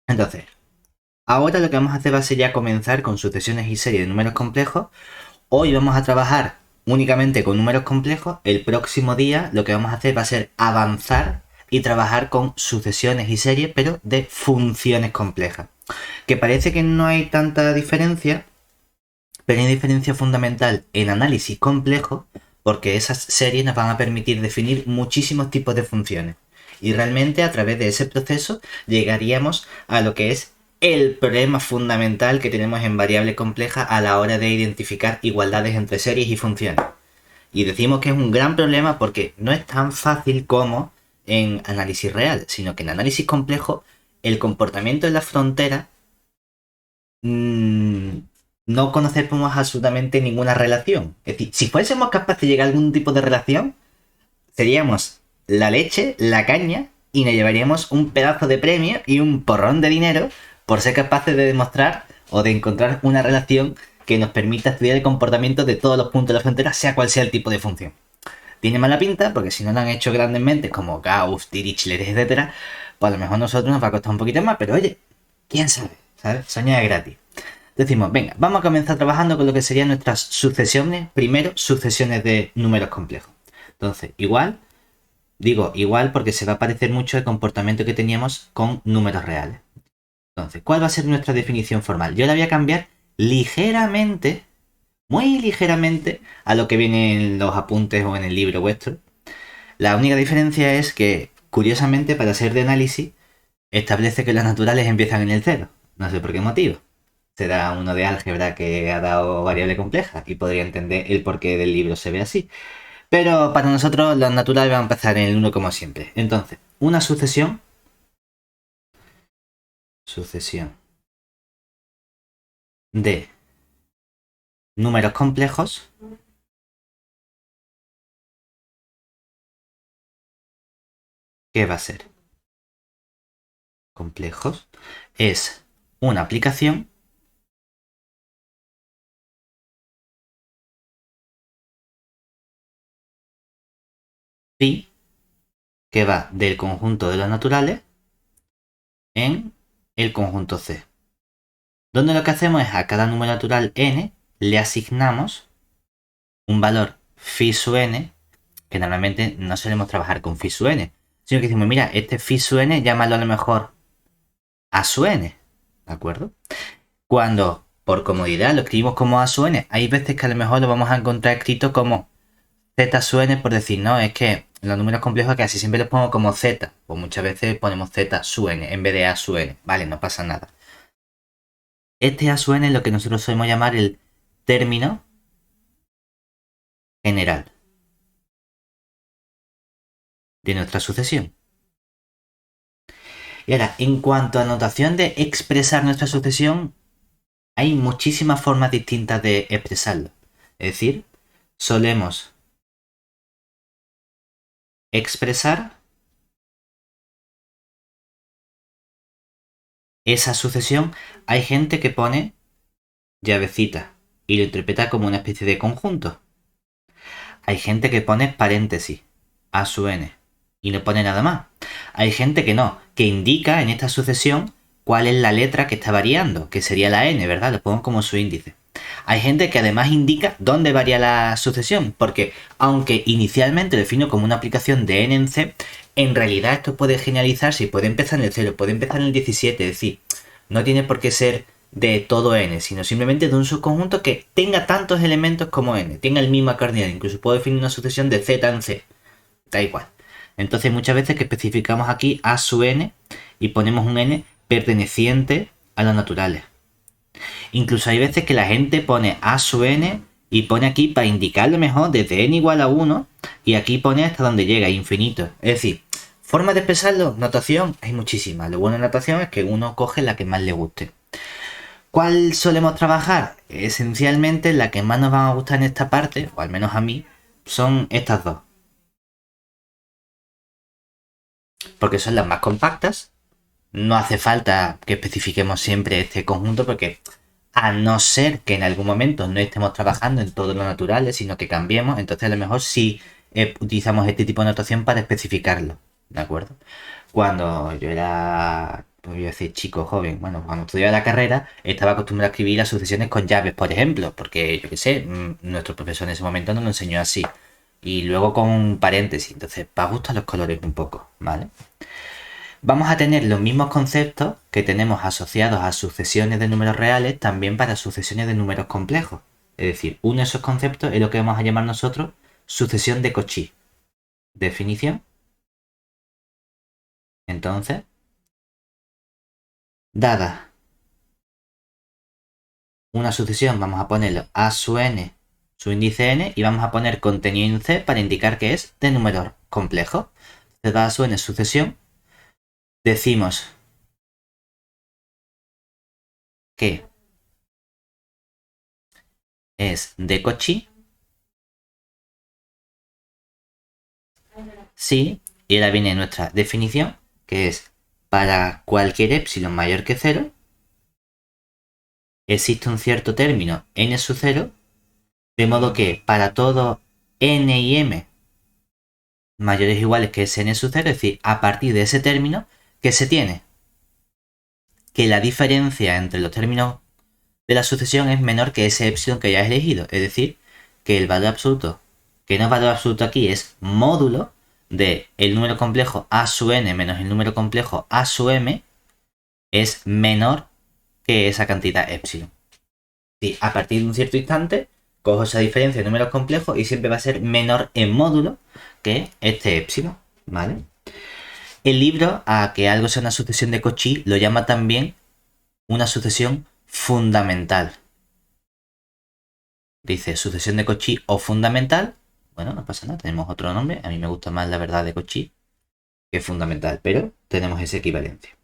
Entonces, ahora lo que vamos a hacer va a ser ya comenzar con sucesiones y series de números complejos. Hoy vamos a trabajar únicamente con números complejos. El próximo día lo que vamos a hacer va a ser avanzar y trabajar con sucesiones y series, pero de funciones complejas. Que parece que no hay tanta diferencia, pero hay diferencia fundamental en análisis complejo, porque esas series nos van a permitir definir muchísimos tipos de funciones. Y realmente a través de ese proceso llegaríamos a lo que es el problema fundamental que tenemos en variable compleja a la hora de identificar igualdades entre series y funciones. Y decimos que es un gran problema porque no es tan fácil como en análisis real, sino que en análisis complejo el comportamiento en la frontera no conocemos absolutamente ninguna relación. Es decir, si fuésemos capaces de llegar a algún tipo de relación, seríamos la leche, la caña, y nos llevaríamos un pedazo de premio y un porrón de dinero por ser capaces de demostrar o de encontrar una relación que nos permita estudiar el comportamiento de todos los puntos de la frontera, sea cual sea el tipo de función. Tiene mala pinta, porque si no lo han hecho grandes mentes como Gauss, Dirichlet, etc., pues a lo mejor a nosotros nos va a costar un poquito más, pero oye, quién sabe, ¿sabes? Soñar es gratis. Decimos, venga, vamos a comenzar trabajando con lo que serían nuestras sucesiones. Primero, sucesiones de números complejos. Entonces, igual, digo igual porque se va a parecer mucho el comportamiento que teníamos con números reales. Entonces, ¿cuál va a ser nuestra definición formal? Yo la voy a cambiar ligeramente, muy ligeramente, a lo que viene en los apuntes o en el libro vuestro. La única diferencia es que, curiosamente, para ser de análisis, establece que los naturales empiezan en el cero. No sé por qué motivo. Será uno de álgebra que ha dado variable compleja y podría entender el porqué del libro se ve así. Pero para nosotros los naturales van a empezar en el 1 como siempre. Entonces, una sucesión de números complejos, ¿qué va a ser? Complejos es una aplicación phi que va del conjunto de los naturales en el conjunto C. Donde lo que hacemos es a cada número natural n le asignamos un valor phi sub n, que normalmente no solemos trabajar con phi sub n, sino que decimos, mira, este phi sub n, llámalo a lo mejor a sub n, ¿de acuerdo? Cuando por comodidad lo escribimos como a sub n, hay veces que a lo mejor lo vamos a encontrar escrito como z sub n, por decir, no, es que los números complejos casi siempre los pongo como z, o muchas veces ponemos z sub n en vez de a sub n, vale, no pasa nada. Este a sub n es lo que nosotros solemos llamar el término general de nuestra sucesión. Y ahora, en cuanto a notación de expresar nuestra sucesión, hay muchísimas formas distintas de expresarlo. Es decir, solemos expresar esa sucesión. Hay gente que pone llavecita y lo interpreta como una especie de conjunto. Hay gente que pone paréntesis, a sub n, y no pone nada más. Hay gente que no, que indica en esta sucesión cuál es la letra que está variando, que sería la n, ¿verdad? Lo pongo como su índice. Hay gente que además indica dónde varía la sucesión, porque aunque inicialmente lo defino como una aplicación de n en C, en realidad esto puede generalizarse y puede empezar en el 0, puede empezar en el 17, es decir, no tiene por qué ser de todo n, sino simplemente de un subconjunto que tenga tantos elementos como n, tenga el mismo cardinal, incluso puedo definir una sucesión de z en c, da igual. Entonces muchas veces que especificamos aquí a sub n y ponemos un n perteneciente a los naturales. Incluso hay veces que la gente pone a sub n y pone aquí para indicarlo mejor desde n igual a 1 y aquí pone hasta donde llega, infinito. Es decir, formas de expresarlo, notación, hay muchísimas. Lo bueno de notación es que uno coge la que más le guste. ¿Cuál solemos trabajar? Esencialmente la que más nos van a gustar en esta parte, o al menos a mí, son estas dos. Porque son las más compactas. No hace falta que especifiquemos siempre este conjunto porque a no ser que en algún momento no estemos trabajando en todo lo natural, sino que cambiemos, entonces a lo mejor sí utilizamos este tipo de notación para especificarlo, ¿de acuerdo? Cuando yo era pues voy a decir chico, joven, bueno, cuando estudiaba la carrera estaba acostumbrado a escribir las sucesiones con llaves, por ejemplo, porque yo qué sé, nuestro profesor en ese momento nos lo enseñó así. Y luego con paréntesis, entonces para gustar los colores un poco, ¿vale? Vamos a tener los mismos conceptos que tenemos asociados a sucesiones de números reales también para sucesiones de números complejos. Es decir, uno de esos conceptos es lo que vamos a llamar nosotros sucesión de Cauchy. Definición. Entonces, dada una sucesión, vamos a ponerlo a su n, su índice n, y vamos a poner contenido en C para indicar que es de números complejos. Entonces, dada su n sucesión, decimos que es de Cauchy si, y ahora viene nuestra definición, que es para cualquier epsilon mayor que 0, existe un cierto término n sub 0, de modo que para todo n y m mayores o iguales que ese n sub 0, es decir, a partir de ese término, que se tiene que la diferencia entre los términos de la sucesión es menor que ese epsilon que hayas elegido. Es decir, que el valor absoluto, que no es valor absoluto aquí, es módulo de el número complejo a sub n menos el número complejo a sub m, es menor que esa cantidad epsilon. Sí, a partir de un cierto instante, cojo esa diferencia de números complejos y siempre va a ser menor en módulo que este epsilon, ¿vale? El libro, a que algo sea una sucesión de Cauchy, lo llama también una sucesión fundamental. Dice sucesión de Cauchy o fundamental. Bueno, no pasa nada, tenemos otro nombre. A mí me gusta más la verdad de Cauchy que fundamental, pero tenemos esa equivalencia.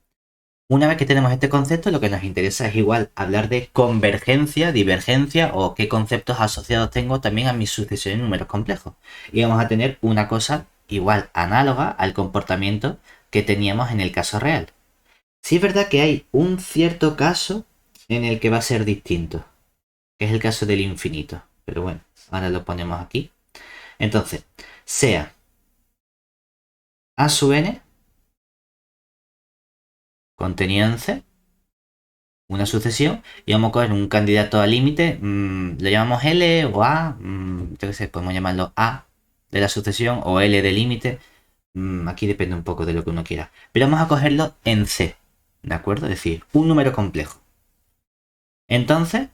Una vez que tenemos este concepto, lo que nos interesa es igual hablar de convergencia, divergencia o qué conceptos asociados tengo también a mi sucesión de números complejos. Y vamos a tener una cosa igual análoga al comportamiento que teníamos en el caso real. Sí es verdad que hay un cierto caso en el que va a ser distinto, que es el caso del infinito. Pero bueno, ahora lo ponemos aquí. Entonces, sea a sub n contenido en C, una sucesión, y vamos a coger un candidato a límite, lo llamamos L o A, yo qué sé, podemos llamarlo A de la sucesión o L de límite, aquí depende un poco de lo que uno quiera. Pero vamos a cogerlo en C, ¿de acuerdo? Es decir, un número complejo. Entonces,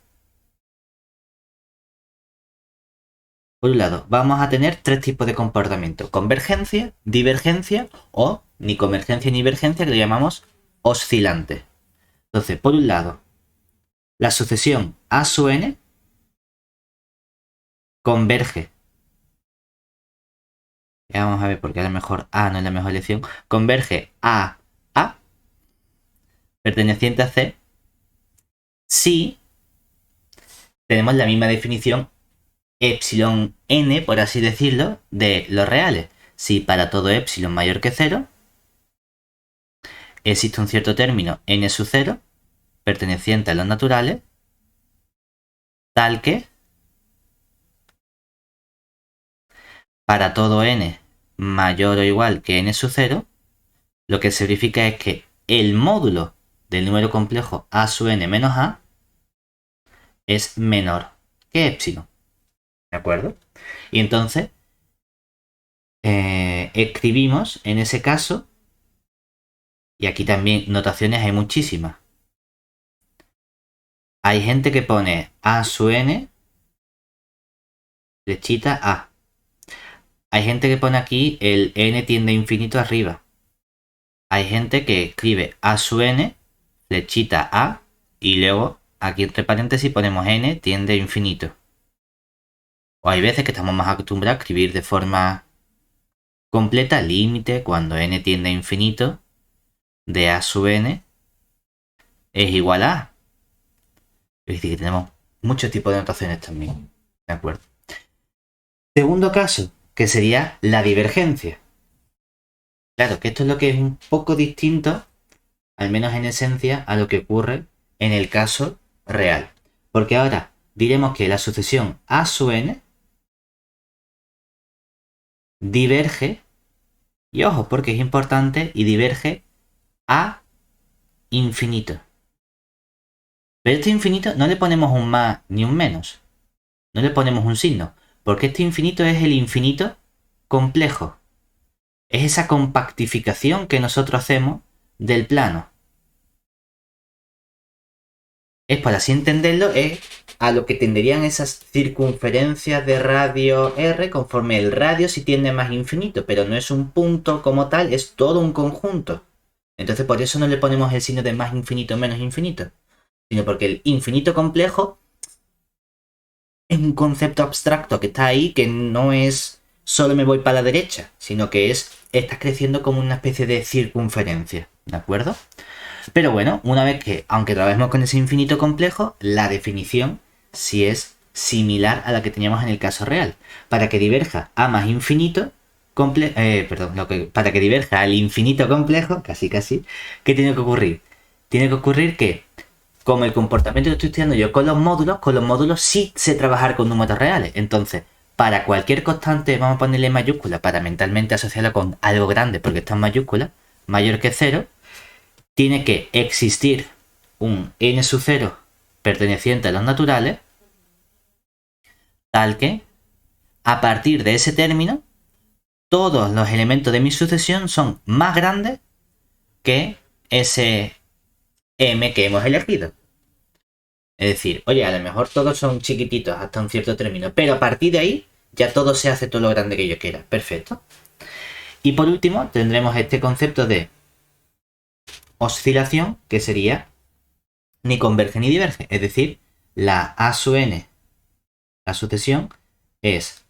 por un lado, vamos a tener tres tipos de comportamiento: convergencia, divergencia o ni convergencia ni divergencia, que lo llamamos oscilante. Entonces, por un lado, la sucesión A sub n converge. Ya vamos a ver porque a lo mejor A no es la mejor elección. Converge a A, perteneciente a C, si tenemos la misma definición epsilon n, por así decirlo, de los reales. Si para todo epsilon mayor que 0 existe un cierto término n sub 0 perteneciente a los naturales, tal que para todo n mayor o igual que n sub 0, lo que se verifica es que el módulo del número complejo a sub n menos a es menor que epsilon. ¿De acuerdo? Y entonces escribimos en ese caso, y aquí también notaciones hay muchísimas. Hay gente que pone a sub n flechita a. Hay gente que pone aquí el n tiende a infinito arriba. Hay gente que escribe a sub n flechita a y luego aquí entre paréntesis ponemos n tiende a infinito. O hay veces que estamos más acostumbrados a escribir de forma completa límite cuando n tiende a infinito de a sub n es igual a a. Es decir, que tenemos muchos tipos de notaciones también. ¿De acuerdo? Segundo caso, que sería la divergencia. Claro, que esto es lo que es un poco distinto, al menos en esencia, a lo que ocurre en el caso real. Porque ahora diremos que la sucesión a sub n diverge, y ojo, porque es importante, y diverge a infinito. Pero este infinito no le ponemos un más ni un menos. No le ponemos un signo. Porque este infinito es el infinito complejo. Es esa compactificación que nosotros hacemos del plano. Es, por así entenderlo, es a lo que tenderían esas circunferencias de radio R conforme el radio sí tiende más infinito, pero no es un punto como tal, es todo un conjunto. Entonces por eso no le ponemos el signo de más infinito menos infinito, sino porque el infinito complejo es un concepto abstracto que está ahí, que no es solo me voy para la derecha, sino que estás creciendo como una especie de circunferencia, ¿de acuerdo? Pero bueno, una vez que, aunque trabajemos con ese infinito complejo, la definición sí es similar a la que teníamos en el caso real. Para que diverja a más infinito, para que diverja al infinito complejo, casi, ¿qué tiene que ocurrir? Tiene que ocurrir que, como el comportamiento que estoy estudiando yo con los módulos sí sé trabajar con números reales. Entonces, para cualquier constante, vamos a ponerle mayúscula para mentalmente asociarla con algo grande, porque está en mayúscula, mayor que 0, tiene que existir un n sub 0 perteneciente a los naturales, tal que, a partir de ese término, todos los elementos de mi sucesión son más grandes que ese m que hemos elegido. Es decir, oye, a lo mejor todos son chiquititos hasta un cierto término, pero a partir de ahí ya todo se hace todo lo grande que yo quiera. Perfecto. Y por último tendremos este concepto de oscilación, que sería ni converge ni diverge. Es decir, la A sub n, la sucesión, es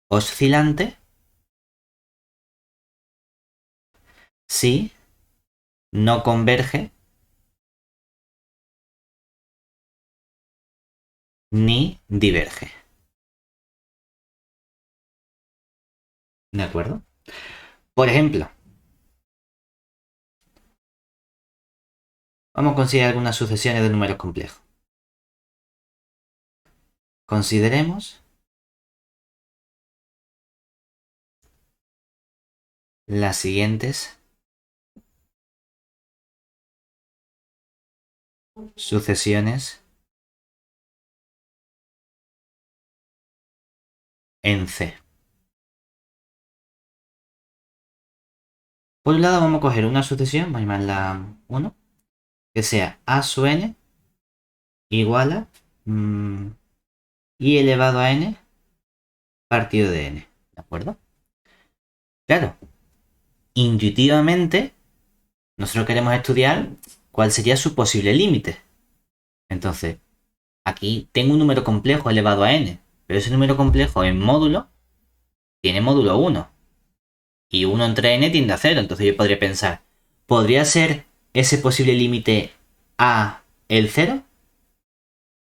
oscilante si no converge ni diverge. ¿De acuerdo? Por ejemplo, vamos a considerar algunas sucesiones de números complejos. Consideremos las siguientes sucesiones en C. Por un lado vamos a coger una sucesión, voy a llamarla 1, que sea A sub n igual a i elevado a n partido de n. ¿De acuerdo? Claro, intuitivamente nosotros queremos estudiar cuál sería su posible límite. Entonces, aquí tengo un número complejo elevado a n, pero ese número complejo en módulo tiene módulo 1. Y 1 entre n tiende a 0. Entonces yo podría pensar, ¿podría ser ese posible límite a el 0?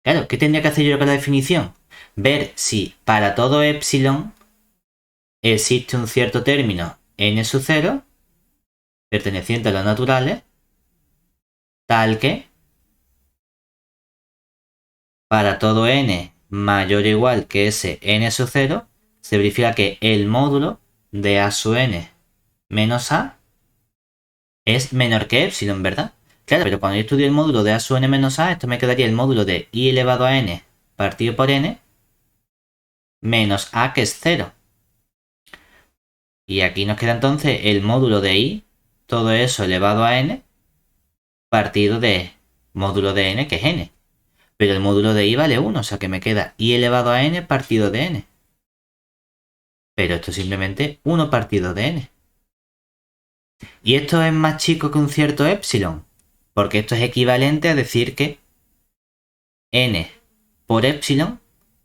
Claro, ¿qué tendría que hacer yo con la definición? Ver si para todo epsilon existe un cierto término n sub 0 perteneciente a los naturales, tal que para todo n mayor o igual que ese n sub 0 se verifica que el módulo de a sub n menos a es menor que epsilon, ¿verdad? Claro, pero cuando yo estudio el módulo de a sub n menos a, esto me quedaría el módulo de i elevado a n partido por n menos a, que es 0. Y aquí nos queda entonces el módulo de i, todo eso elevado a n, partido de módulo de n, que es n. Pero el módulo de i vale 1, o sea que me queda i elevado a n partido de n. Pero esto es simplemente 1 partido de n. Y esto es más chico que un cierto epsilon, porque esto es equivalente a decir que n por epsilon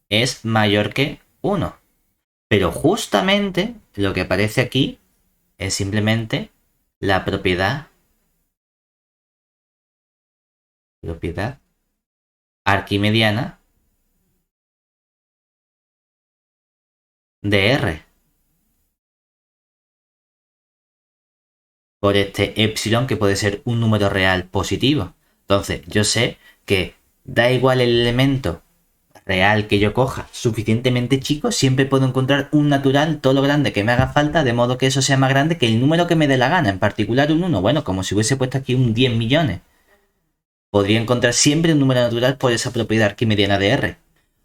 es mayor que 1. Pero justamente lo que aparece aquí es simplemente la propiedad arquimediana de R por este epsilon, que puede ser un número real positivo. Entonces yo sé que da igual el elemento real que yo coja suficientemente chico, siempre puedo encontrar un natural todo lo grande que me haga falta, de modo que eso sea más grande que el número que me dé la gana, en particular un 1. Bueno, como si hubiese puesto aquí un 10 millones. Podría encontrar siempre un número natural por esa propiedad arquimediana de R.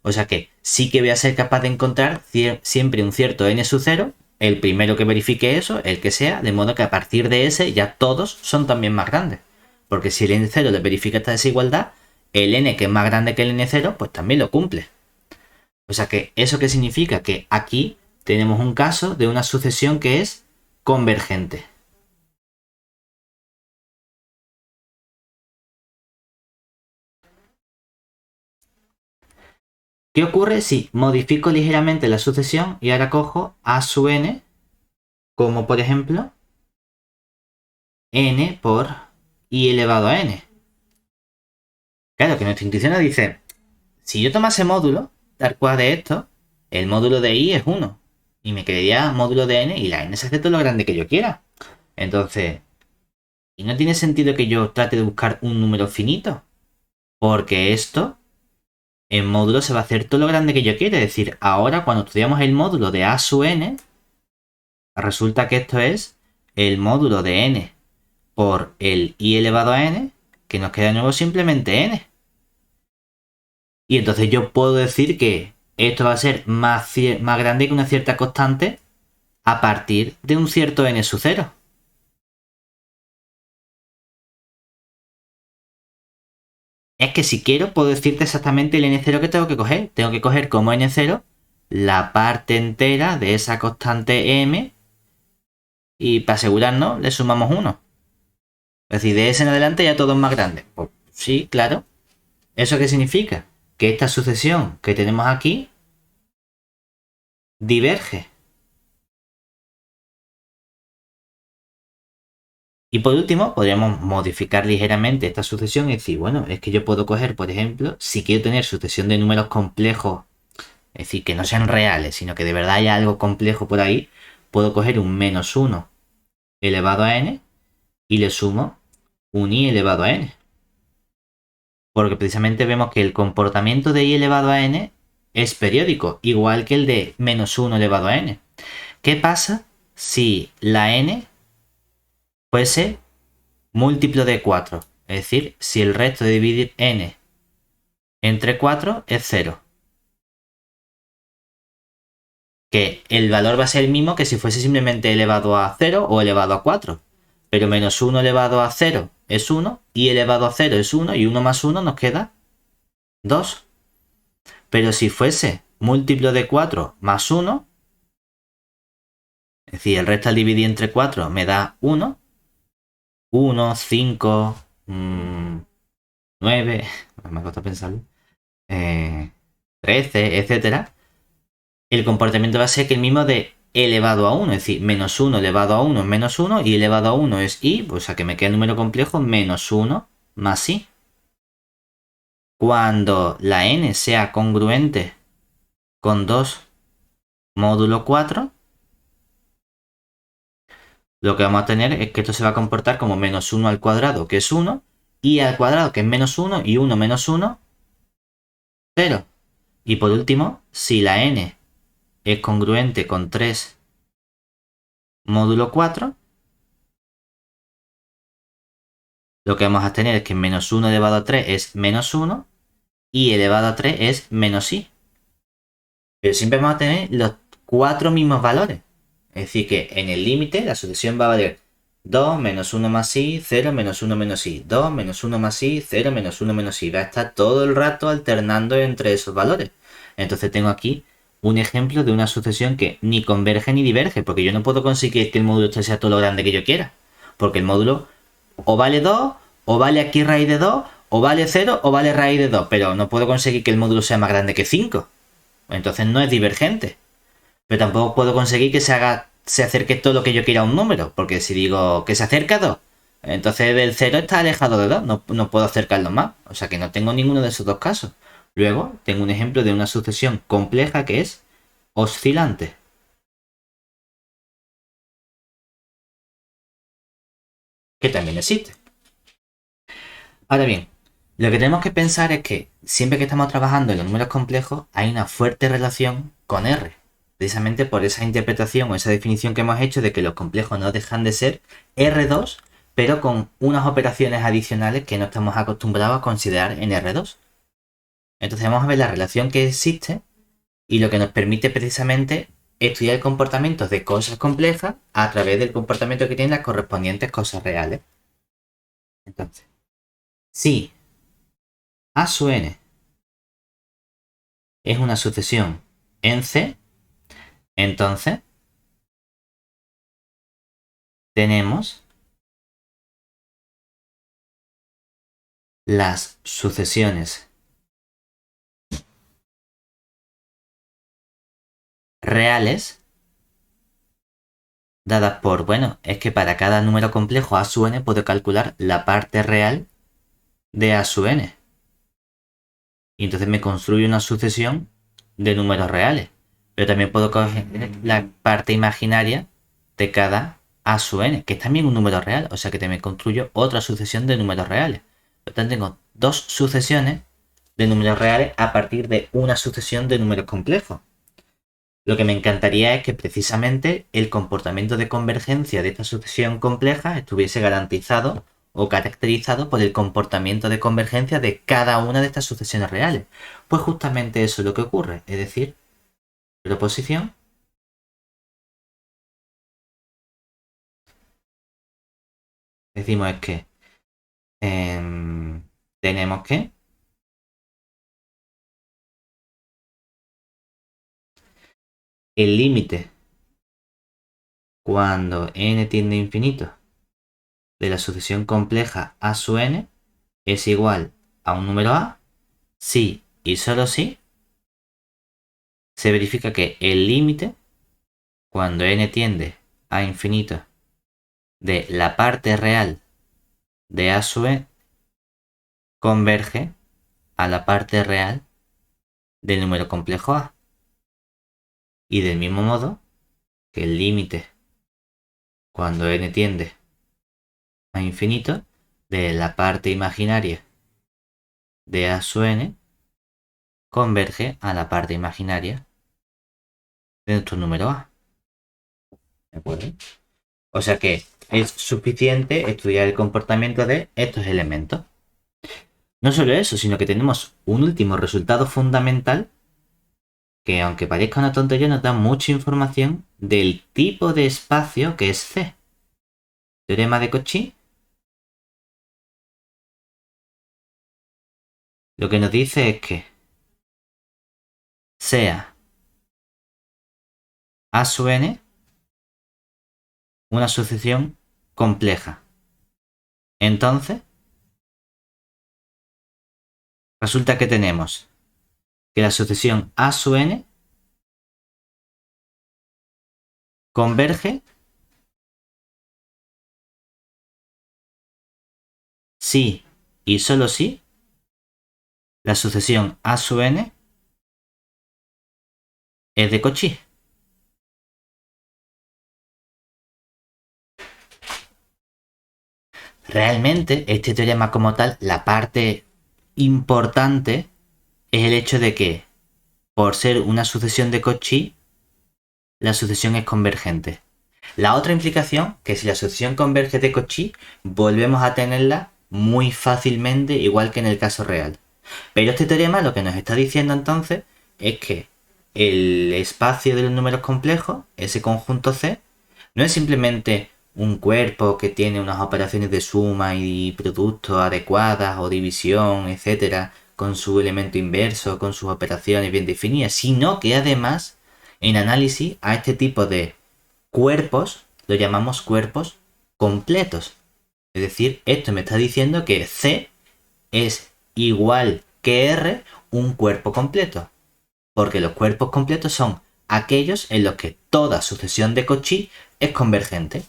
O sea que sí que voy a ser capaz de encontrar siempre un cierto n sub 0, el primero que verifique eso, el que sea, de modo que a partir de ese ya todos son también más grandes. Porque si el n0 le verifica esta desigualdad, el n que es más grande que el n0, pues también lo cumple. O sea que, ¿eso qué significa? Que aquí tenemos un caso de una sucesión que es convergente. ¿Qué ocurre si modifico ligeramente la sucesión y ahora cojo a sub n como, por ejemplo, n por i elevado a n? Claro, que nuestra intuición nos dice, si yo tomase módulo, tal cual de esto, el módulo de i es 1. Y me quedaría módulo de n y la n se hace todo lo grande que yo quiera. Entonces, ¿y no tiene sentido que yo trate de buscar un número finito? Porque esto, en módulo, se va a hacer todo lo grande que yo quiera. Es decir, ahora cuando estudiamos el módulo de a sub n, resulta que esto es el módulo de n por el i elevado a n, que nos queda de nuevo simplemente n. Y entonces yo puedo decir que esto va a ser más grande que una cierta constante a partir de un cierto n sub 0. Es que si quiero puedo decirte exactamente el n0 que tengo que coger. Tengo que coger como n0 la parte entera de esa constante m y para asegurarnos le sumamos 1. Es decir, de ese en adelante ya todo es más grande. Pues sí, claro. ¿Eso qué significa? Que esta sucesión que tenemos aquí diverge. Y por último, podríamos modificar ligeramente esta sucesión y decir, bueno, es que yo puedo coger, por ejemplo, si quiero tener sucesión de números complejos, es decir, que no sean reales, sino que de verdad haya algo complejo por ahí, puedo coger un menos 1 elevado a n y le sumo un i elevado a n. Porque precisamente vemos que el comportamiento de i elevado a n es periódico, igual que el de menos 1 elevado a n. ¿Qué pasa si la n fuese múltiplo de 4? Es decir, si el resto de dividir n entre 4 es 0. Que el valor va a ser el mismo que si fuese simplemente elevado a 0 o elevado a 4. Pero menos 1 elevado a 0 es 1, y elevado a 0 es 1, y 1 más 1 nos queda 2. Pero si fuese múltiplo de 4 más 1, es decir, el resto al dividir entre 4 me da 1, 1, 5, 9, me cuesta pensarlo, 13, etcétera, el comportamiento va a ser que el mismo de elevado a 1, es decir, menos 1 elevado a 1 es menos 1 y elevado a 1 es i, o sea que me queda el número complejo menos 1 más i. Cuando la n sea congruente con 2 módulo 4, lo que vamos a tener es que esto se va a comportar como menos 1 al cuadrado, que es 1, y al cuadrado, que es menos 1, y 1 menos 1, 0. Y por último, si la n es congruente con 3 módulo 4, lo que vamos a tener es que menos 1 elevado a 3 es menos 1, y elevado a 3 es menos i. Pero siempre vamos a tener los 4 mismos valores. Es decir, que en el límite la sucesión va a valer 2 menos 1 más i, 0 menos 1 menos i, 2 menos 1 más i, 0 menos 1 menos i. Va a estar todo el rato alternando entre esos valores. Entonces tengo aquí un ejemplo de una sucesión que ni converge ni diverge, porque yo no puedo conseguir que el módulo este sea todo lo grande que yo quiera. Porque el módulo o vale 2, o vale aquí raíz de 2, o vale 0, o vale raíz de 2. Pero no puedo conseguir que el módulo sea más grande que 5. Entonces no es divergente. Pero tampoco puedo conseguir que se acerque todo lo que yo quiera a un número. Porque si digo que se acerca a 2, entonces del 0 está alejado de 2. No puedo acercarlo más. O sea que no tengo ninguno de esos dos casos. Luego tengo un ejemplo de una sucesión compleja que es oscilante, que también existe. Ahora bien, Lo que tenemos que pensar es que siempre que estamos trabajando en los números complejos hay una fuerte relación con R. Precisamente por esa interpretación o esa definición que hemos hecho de que los complejos no dejan de ser R2, pero con unas operaciones adicionales que no estamos acostumbrados a considerar en R2. Entonces vamos a ver la relación que existe y lo que nos permite precisamente estudiar el comportamiento de cosas complejas a través del comportamiento que tienen las correspondientes cosas reales. Entonces, si A sub n es una sucesión en C, entonces tenemos las sucesiones reales dadas por, bueno, es que para cada número complejo A sub n puedo calcular la parte real de A sub n. Y entonces me construye una sucesión de números reales. Pero también puedo coger la parte imaginaria de cada A sub n, que es también un número real. O sea que también construyo otra sucesión de números reales. Por lo tanto, tengo dos sucesiones de números reales a partir de una sucesión de números complejos. Lo que me encantaría es que precisamente el comportamiento de convergencia de esta sucesión compleja estuviese garantizado o caracterizado por el comportamiento de convergencia de cada una de estas sucesiones reales. Pues justamente eso es lo que ocurre, es decir, proposición decimos es que tenemos que el límite cuando n tiende a infinito de la sucesión compleja A sub n es igual a un número A si y solo si se verifica que el límite cuando n tiende a infinito de la parte real de A sub n converge a la parte real del número complejo A. Y del mismo modo que el límite cuando n tiende a infinito de la parte imaginaria de A sub n converge a la parte imaginaria de nuestro número A. ¿De acuerdo? O sea que es suficiente estudiar el comportamiento de estos elementos. No solo eso, sino que tenemos un último resultado fundamental que, aunque parezca una tontería, nos da mucha información del tipo de espacio que es C. Teorema de Cauchy lo que nos dice es que sea A sub n una sucesión compleja. Entonces, resulta que tenemos que la sucesión A sub n converge si y solo si la sucesión A sub n es de Cauchy. Realmente, este teorema como tal, la parte importante es el hecho de que, por ser una sucesión de Cauchy, la sucesión es convergente. La otra implicación, que si la sucesión converge de Cauchy, volvemos a tenerla muy fácilmente, igual que en el caso real. Pero este teorema lo que nos está diciendo entonces es que el espacio de los números complejos, ese conjunto C, no es simplemente un cuerpo que tiene unas operaciones de suma y producto adecuadas o división, etcétera, con su elemento inverso, con sus operaciones bien definidas, sino que además en análisis a este tipo de cuerpos lo llamamos cuerpos completos. Es decir, esto me está diciendo que C es igual que R un cuerpo completo. Porque los cuerpos completos son aquellos en los que toda sucesión de Cauchy es convergente.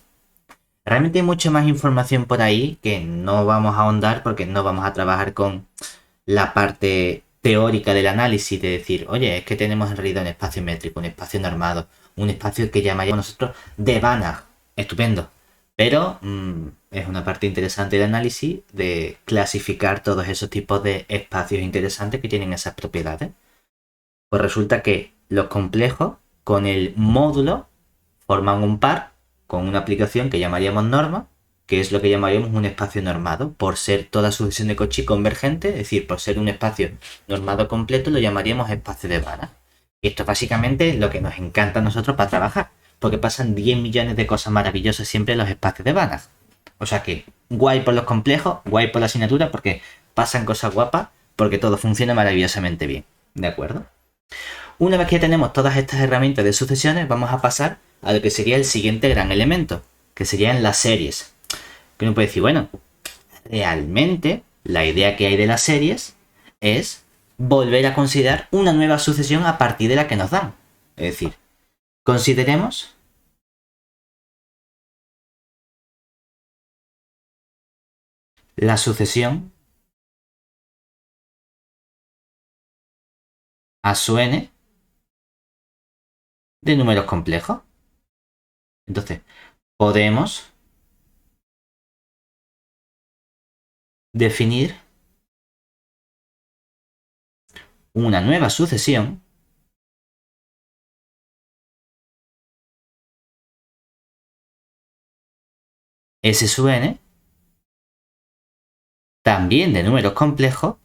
Realmente hay mucha más información por ahí que no vamos a ahondar porque no vamos a trabajar con la parte teórica del análisis de decir, oye, es que tenemos en realidad un espacio métrico, un espacio normado, un espacio que llamaríamos nosotros de Banach. Estupendo. Pero es una parte interesante del análisis de clasificar todos esos tipos de espacios interesantes que tienen esas propiedades. Pues resulta que los complejos con el módulo forman un par con una aplicación que llamaríamos norma, que es lo que llamaríamos un espacio normado. Por ser toda sucesión de Cauchy convergente, es decir, por ser un espacio normado completo, lo llamaríamos espacio de Banach. Y esto es básicamente lo que nos encanta a nosotros para trabajar, porque pasan 10 millones de cosas maravillosas siempre en los espacios de Banach. O sea que guay por los complejos, guay por la asignatura, porque pasan cosas guapas, porque todo funciona maravillosamente bien. ¿De acuerdo? Una vez que tenemos todas estas herramientas de sucesiones, vamos a pasar a lo que sería el siguiente gran elemento, que serían las series. Que uno puede decir, bueno, realmente la idea que hay de las series es volver a considerar una nueva sucesión a partir de la que nos dan. Es decir, consideremos la sucesión a su n de números complejos. Entonces, podemos definir una nueva sucesión S sub n, también de números complejos,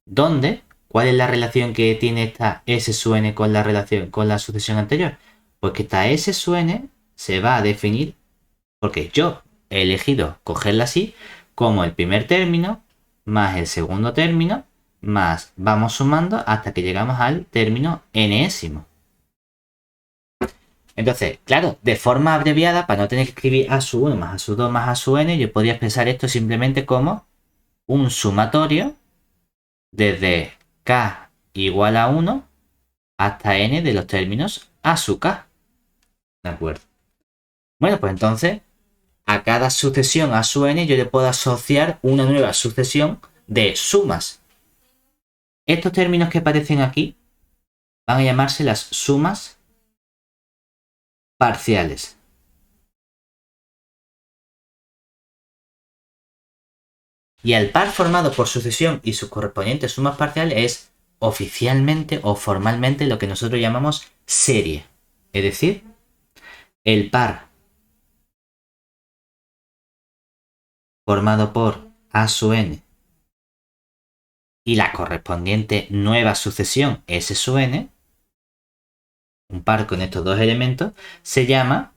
donde, ¿cuál es la relación que tiene esta S sub n con la relación con la sucesión anterior? Pues que esta S sub n se va a definir, porque yo he elegido cogerla así, como el primer término más el segundo término, más vamos sumando hasta que llegamos al término enésimo. Entonces, claro, de forma abreviada, para no tener que escribir a sub 1 más a sub 2 más a sub n, yo podría expresar esto simplemente como un sumatorio desde k igual a 1 hasta n de los términos a sub k. ¿De acuerdo? Bueno, pues entonces, a cada sucesión a sub n yo le puedo asociar una nueva sucesión de sumas. Estos términos que aparecen aquí van a llamarse las sumas parciales. Y el par formado por sucesión y sus correspondientes sumas parciales es oficialmente o formalmente lo que nosotros llamamos serie. Es decir, el par formado por A sub n y la correspondiente nueva sucesión S sub n, un par con estos dos elementos, se llama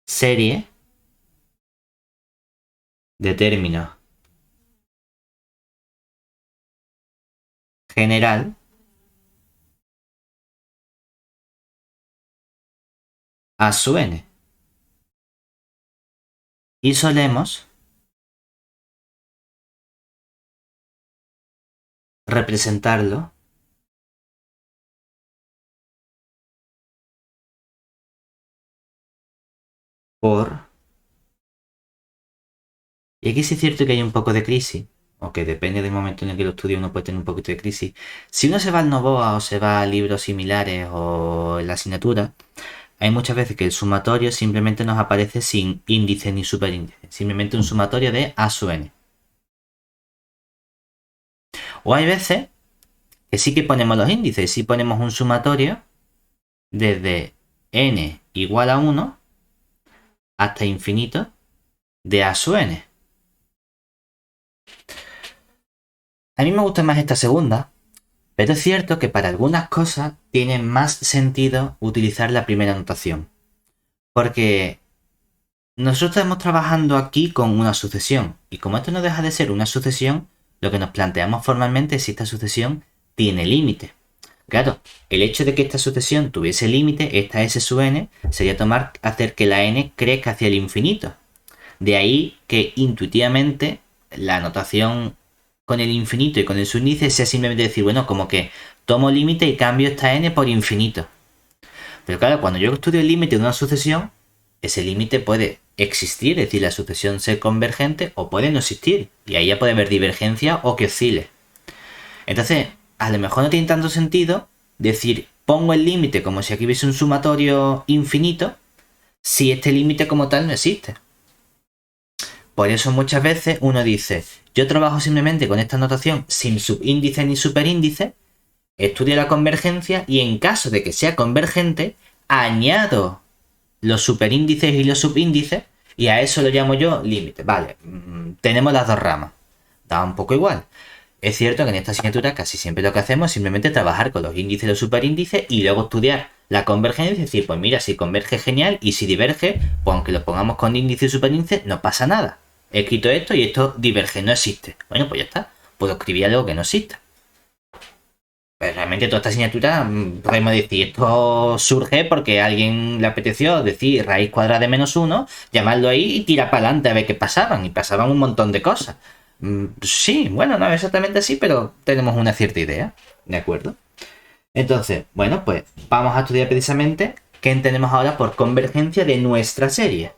serie de términos general A sub n. Y solemos representarlo por... Y aquí sí es cierto que hay un poco de crisis, o que depende del momento en el que lo estudie uno puede tener un poquito de crisis. Si uno se va al Novoa o se va a libros similares o en la asignatura, hay muchas veces que el sumatorio simplemente nos aparece sin índice ni superíndice, simplemente un sumatorio de A sub n. O hay veces que sí que ponemos los índices, sí ponemos un sumatorio desde n igual a 1 hasta infinito de A sub n. A mí me gusta más esta segunda, pero es cierto que para algunas cosas tiene más sentido utilizar la primera notación. Porque nosotros estamos trabajando aquí con una sucesión, y como esto no deja de ser una sucesión, lo que nos planteamos formalmente es si esta sucesión tiene límite. Claro, el hecho de que esta sucesión tuviese límite, esta S sub n, sería hacer que la n crezca hacia el infinito. De ahí que intuitivamente la notación con el infinito y con el subíndice sea simplemente decir, bueno, como que tomo límite y cambio esta n por infinito. Pero claro, cuando yo estudio el límite de una sucesión, ese límite puede existir, es decir, la sucesión ser convergente, o puede no existir, y ahí ya puede haber divergencia o que oscile. Entonces, a lo mejor no tiene tanto sentido decir, pongo el límite como si aquí hubiese un sumatorio infinito, si este límite como tal no existe. Por eso muchas veces uno dice, yo trabajo simplemente con esta notación sin subíndice ni superíndice, estudio la convergencia y en caso de que sea convergente, añado los superíndices y los subíndices y a eso lo llamo yo límite. Vale, tenemos las dos ramas. Da un poco igual. Es cierto que en esta asignatura casi siempre lo que hacemos es simplemente trabajar con los índices y los superíndices y luego estudiar la convergencia y decir, pues mira, si converge genial y si diverge, pues aunque lo pongamos con índice y superíndice, no pasa nada. He escrito esto y esto diverge, no existe. Bueno, pues ya está. Puedo escribir algo que no exista. Pero realmente toda esta asignatura podemos decir, esto surge porque a alguien le apeteció decir raíz cuadrada de -1, llamarlo ahí y tirar para adelante a ver qué pasaban. Y pasaban un montón de cosas. Sí, bueno, no exactamente así, pero tenemos una cierta idea. ¿De acuerdo? Entonces, bueno, pues vamos a estudiar precisamente qué entendemos ahora por convergencia de nuestra serie.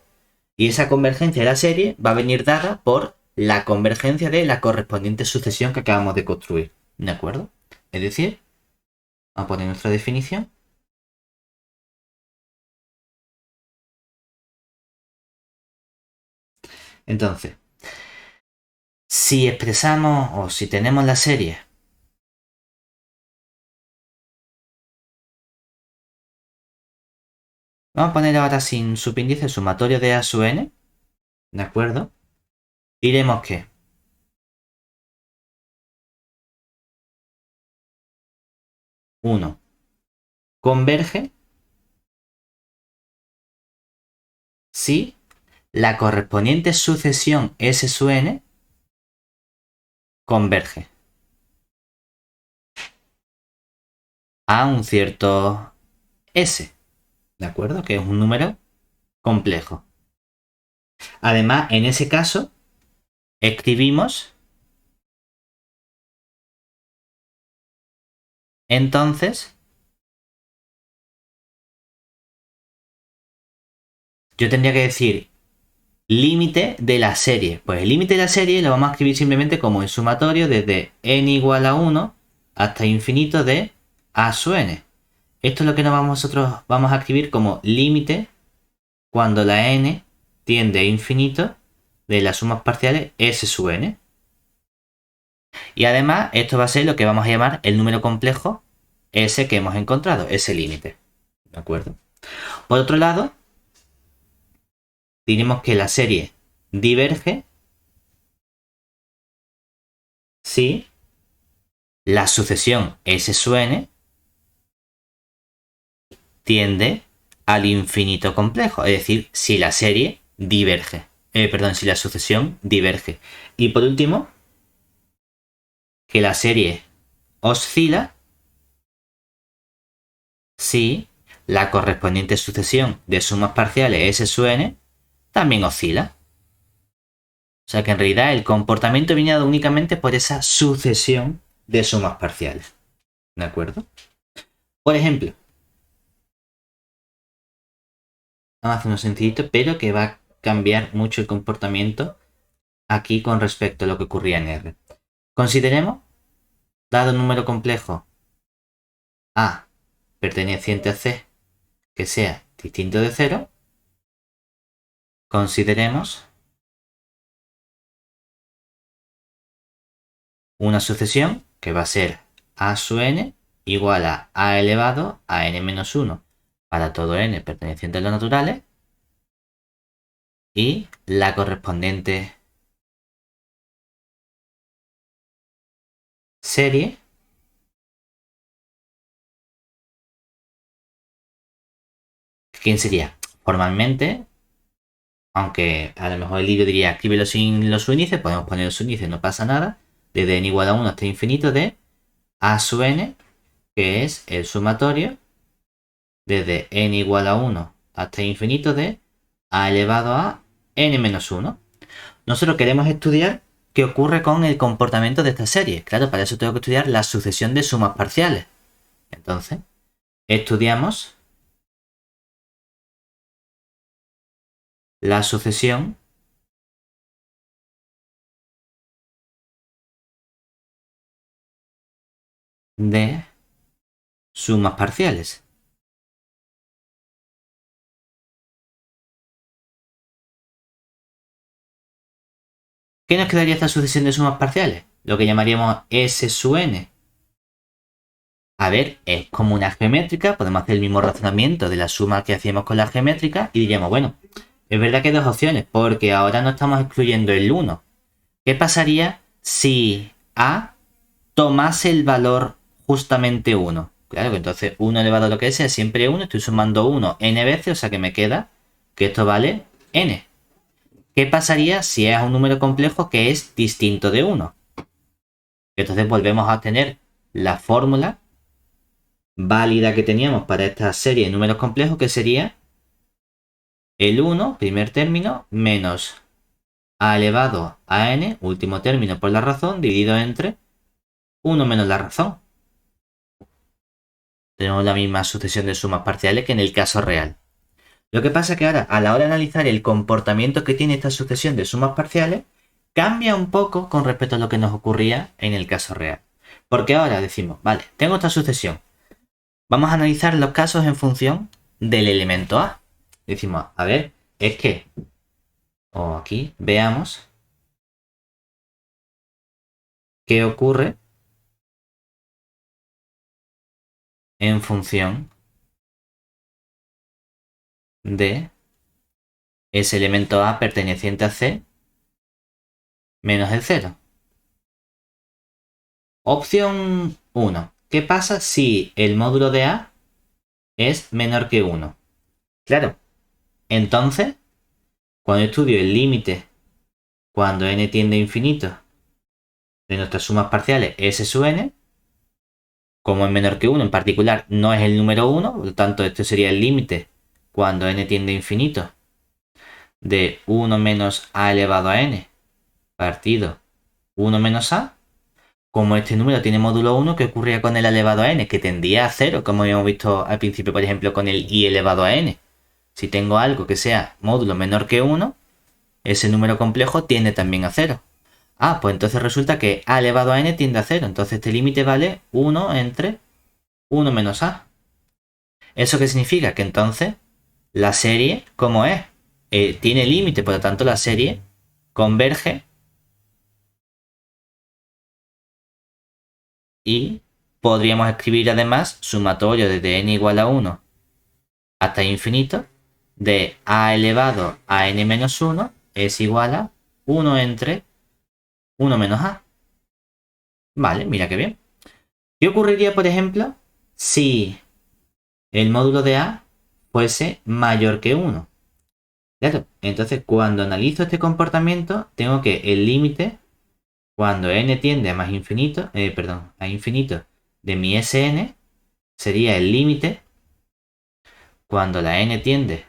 Y esa convergencia de la serie va a venir dada por la convergencia de la correspondiente sucesión que acabamos de construir. ¿De acuerdo? Es decir, vamos a poner nuestra definición. Entonces, si expresamos o si tenemos la serie vamos a poner ahora sin subíndice sumatorio de A sub n, ¿de acuerdo? Diremos que 1 converge si la correspondiente sucesión S sub n converge a un cierto S, ¿de acuerdo? Que es un número complejo. Además, en ese caso, escribimos entonces, yo tendría que decir límite de la serie. Pues el límite de la serie lo vamos a escribir simplemente como el sumatorio desde n igual a 1 hasta infinito de a sub n. Esto es lo que nosotros vamos a escribir como límite cuando la n tiende a infinito de las sumas parciales s sub n. Y además esto va a ser lo que vamos a llamar el número complejo s que hemos encontrado, ese límite. ¿De acuerdo? Por otro lado, diremos que la serie diverge si la sucesión S sub n tiende al infinito complejo, es decir, si la serie diverge. Si la sucesión diverge. Y por último, que la serie oscila si la correspondiente sucesión de sumas parciales S sub n también oscila. O sea que en realidad el comportamiento viene dado únicamente por esa sucesión de sumas parciales. ¿De acuerdo? Por ejemplo, vamos a hacer uno sencillito, pero que va a cambiar mucho el comportamiento aquí con respecto a lo que ocurría en R. Consideremos, dado un número complejo A perteneciente a C que sea distinto de 0, consideremos una sucesión que va a ser A sub n igual a elevado a n-1 para todo n perteneciente a los naturales y la correspondiente serie ¿quién sería? Formalmente, aunque a lo mejor el libro diría escríbelo sin los subíndices, podemos poner los subíndices, no pasa nada, desde n igual a 1 hasta infinito de A sub n, que es el sumatorio desde n igual a 1 hasta infinito de a elevado a n-1. Nosotros queremos estudiar qué ocurre con el comportamiento de esta serie. Claro, para eso tengo que estudiar la sucesión de sumas parciales. Entonces, estudiamos la sucesión de sumas parciales. ¿Qué nos quedaría esta sucesión de sumas parciales? Lo que llamaríamos S sub n. A ver, es como una geométrica, podemos hacer el mismo razonamiento de la suma que hacíamos con la geométrica y diríamos, bueno, es verdad que hay dos opciones, porque ahora no estamos excluyendo el 1. ¿Qué pasaría si A tomase el valor justamente 1? Claro que entonces 1 elevado a lo que sea es siempre 1, estoy sumando 1 n veces, o sea que me queda que esto vale n. ¿Qué pasaría si es un número complejo que es distinto de 1? Entonces volvemos a obtener la fórmula válida que teníamos para esta serie de números complejos, que sería el 1, primer término, menos a elevado a n, último término por la razón, dividido entre 1 menos la razón. Tenemos la misma sucesión de sumas parciales que en el caso real. Lo que pasa es que ahora, a la hora de analizar el comportamiento que tiene esta sucesión de sumas parciales, cambia un poco con respecto a lo que nos ocurría en el caso real. Porque ahora decimos, vale, tengo esta sucesión. Vamos a analizar los casos en función del elemento A. Decimos, a ver, es que, o aquí, veamos qué ocurre en función de ese elemento A perteneciente a C menos el 0. Opción 1. ¿Qué pasa si el módulo de A es menor que 1? Claro, entonces, cuando estudio el límite cuando n tiende a infinito de nuestras sumas parciales S sub n, como es menor que 1 en particular no es el número 1, por lo tanto este sería el límite cuando n tiende a infinito de 1 menos a elevado a n partido 1 menos a. Como este número tiene módulo 1, ¿qué ocurría con el elevado a n? Que tendía a 0, como habíamos visto al principio, por ejemplo, con el i elevado a n. Si tengo algo que sea módulo menor que 1, ese número complejo tiende también a 0. Ah, pues entonces resulta que a elevado a n tiende a 0. Entonces este límite vale 1 entre 1 menos a. ¿Eso qué significa? Que entonces la serie, ¿cómo es? Tiene límite, por lo tanto la serie converge y podríamos escribir además sumatorio desde n igual a 1 hasta infinito de a elevado a n menos 1 es igual a 1 entre 1 menos a. Vale, mira qué bien. ¿Qué ocurriría, por ejemplo, si el módulo de a fuese mayor que 1? Claro, entonces cuando analizo este comportamiento, tengo que el límite, cuando n tiende a más infinito, a infinito de mi Sn, sería el límite cuando la n tiende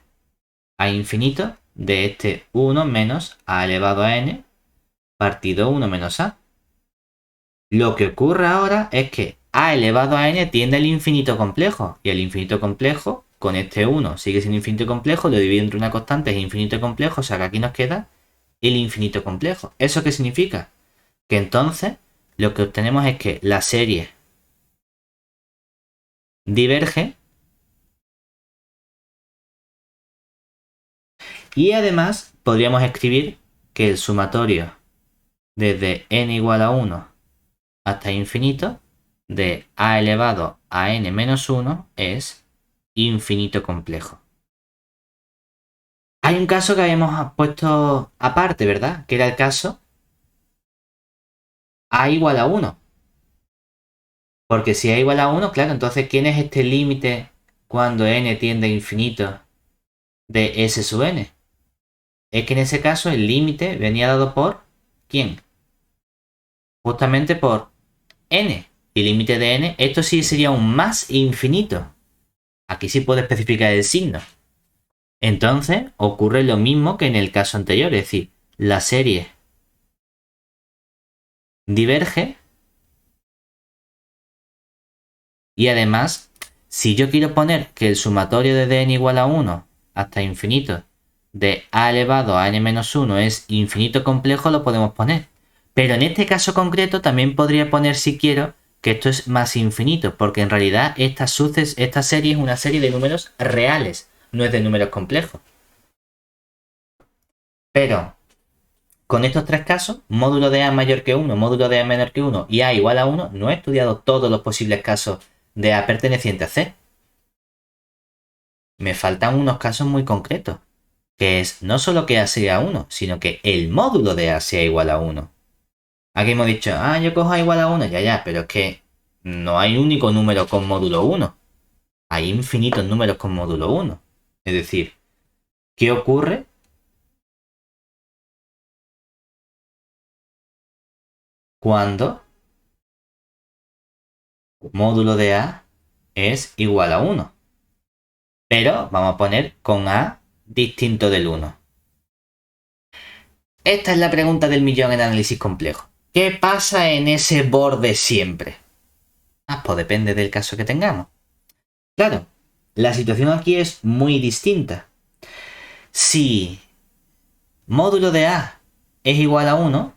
a infinito de este 1 menos a elevado a n partido 1 menos a. Lo que ocurre ahora es que a elevado a n tiende al infinito complejo, y el infinito complejo con este 1 sigue siendo infinito complejo, lo divido entre una constante, es infinito complejo, o sea que aquí nos queda el infinito complejo. ¿Eso qué significa? Que entonces lo que obtenemos es que la serie diverge y además podríamos escribir que el sumatorio desde n igual a 1 hasta infinito de a elevado a n menos 1 es infinito complejo. Hay un caso que habíamos puesto aparte, ¿verdad? Que era el caso a igual a 1. Porque si a igual a 1, claro, entonces ¿quién es este límite cuando n tiende a infinito de s sub n? Es que en ese caso el límite venía dado por ¿quién? Justamente por n. Y el límite de n, esto sí sería un más infinito. Aquí sí puedo especificar el signo. Entonces ocurre lo mismo que en el caso anterior, es decir, la serie diverge y además, si yo quiero poner que el sumatorio de n igual a 1 hasta infinito de a elevado a n menos 1 es infinito complejo, lo podemos poner. Pero en este caso concreto también podría poner, si quiero, que esto es más infinito, porque en realidad esta serie es una serie de números reales, no es de números complejos. Pero con estos tres casos, módulo de A mayor que 1, módulo de A menor que 1 y A igual a 1, no he estudiado todos los posibles casos de A perteneciente a C. Me faltan unos casos muy concretos, que es no solo que A sea 1, sino que el módulo de A sea igual a 1. Aquí hemos dicho, yo cojo A igual a 1, ya, pero es que no hay un único número con módulo 1. Hay infinitos números con módulo 1. Es decir, ¿qué ocurre cuando módulo de A es igual a 1? Pero vamos a poner con A distinto del 1. Esta es la pregunta del millón en análisis complejo. ¿Qué pasa en ese borde siempre? Pues depende del caso que tengamos. Claro, la situación aquí es muy distinta. Si módulo de A es igual a 1,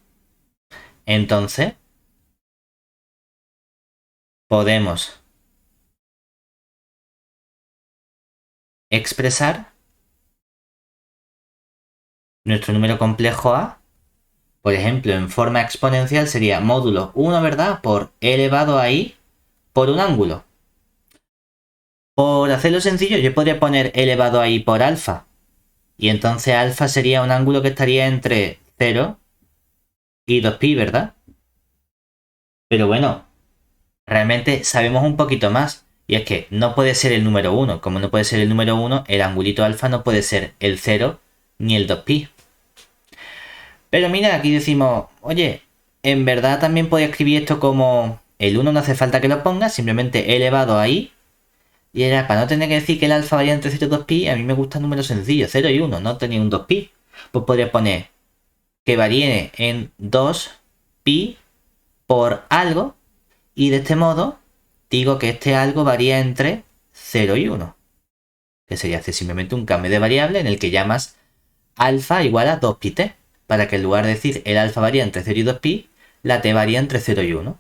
entonces podemos expresar nuestro número complejo A, por ejemplo, en forma exponencial sería módulo 1, ¿verdad? Por e elevado a i por un ángulo. Por hacerlo sencillo, yo podría poner e elevado a i por alfa. Y entonces alfa sería un ángulo que estaría entre 0 y 2pi, ¿verdad? Pero bueno, realmente sabemos un poquito más. Y es que no puede ser el número 1. Como no puede ser el número 1, el angulito alfa no puede ser el 0 ni el 2pi. Pero mira, aquí decimos, oye, en verdad también podría escribir esto como el 1 no hace falta que lo ponga, simplemente he elevado a i. Y era para no tener que decir que el alfa varía entre 0 y 2pi, a mí me gustan números sencillos, 0 y 1, no tenía un 2pi. Pues podría poner que varíe en 2pi por algo, y de este modo digo que este algo varía entre 0 y 1. Que sería hacer simplemente un cambio de variable en el que llamas alfa igual a 2pi t, para que en lugar de decir el alfa varía entre 0 y 2pi, la t varía entre 0 y 1.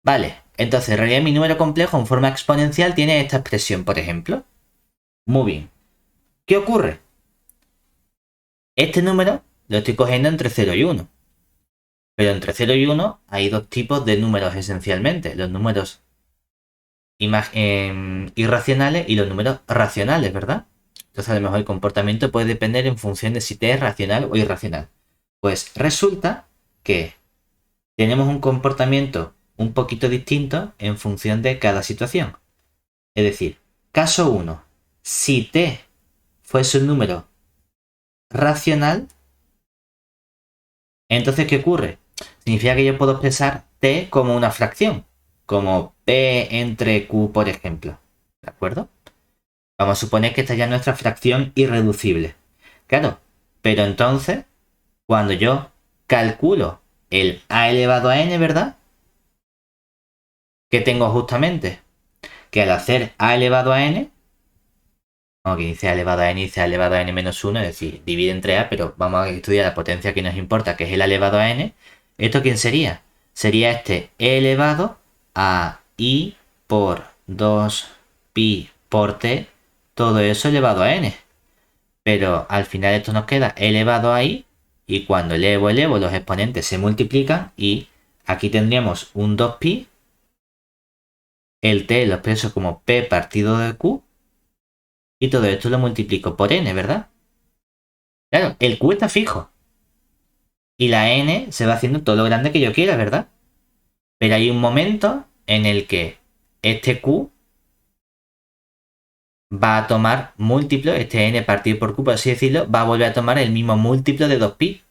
Vale, entonces en realidad mi número complejo en forma exponencial tiene esta expresión, por ejemplo. Muy bien. ¿Qué ocurre? Este número lo estoy cogiendo entre 0 y 1. Pero entre 0 y 1 hay dos tipos de números esencialmente. Los números irracionales y los números racionales, ¿verdad? Entonces a lo mejor el comportamiento puede depender en función de si t es racional o irracional. Pues resulta que tenemos un comportamiento un poquito distinto en función de cada situación. Es decir, caso 1, si t fuese un número racional, entonces ¿qué ocurre? Significa que yo puedo expresar t como una fracción, como p entre q, por ejemplo. ¿De acuerdo? Vamos a suponer que esta ya es nuestra fracción irreducible. Claro, pero entonces, cuando yo calculo el a elevado a n, ¿verdad? ¿Qué tengo justamente? Que al hacer a elevado a n, aquí dice a elevado a n y dice a elevado a n menos 1, es decir, divide entre a, pero vamos a estudiar la potencia que nos importa, que es el a elevado a n. ¿Esto quién sería? Sería este e elevado a i por 2pi por t, todo eso elevado a n. Pero al final esto nos queda elevado a i, y cuando elevo, los exponentes se multiplican y aquí tendríamos un 2pi, el t lo expreso como p partido de q, y todo esto lo multiplico por n, ¿verdad? Claro, el q está fijo. Y la n se va haciendo todo lo grande que yo quiera, ¿verdad? Pero hay un momento en el que este q va a tomar múltiplo, este n partido por q, por así decirlo, va a volver a tomar el mismo múltiplo de 2pi.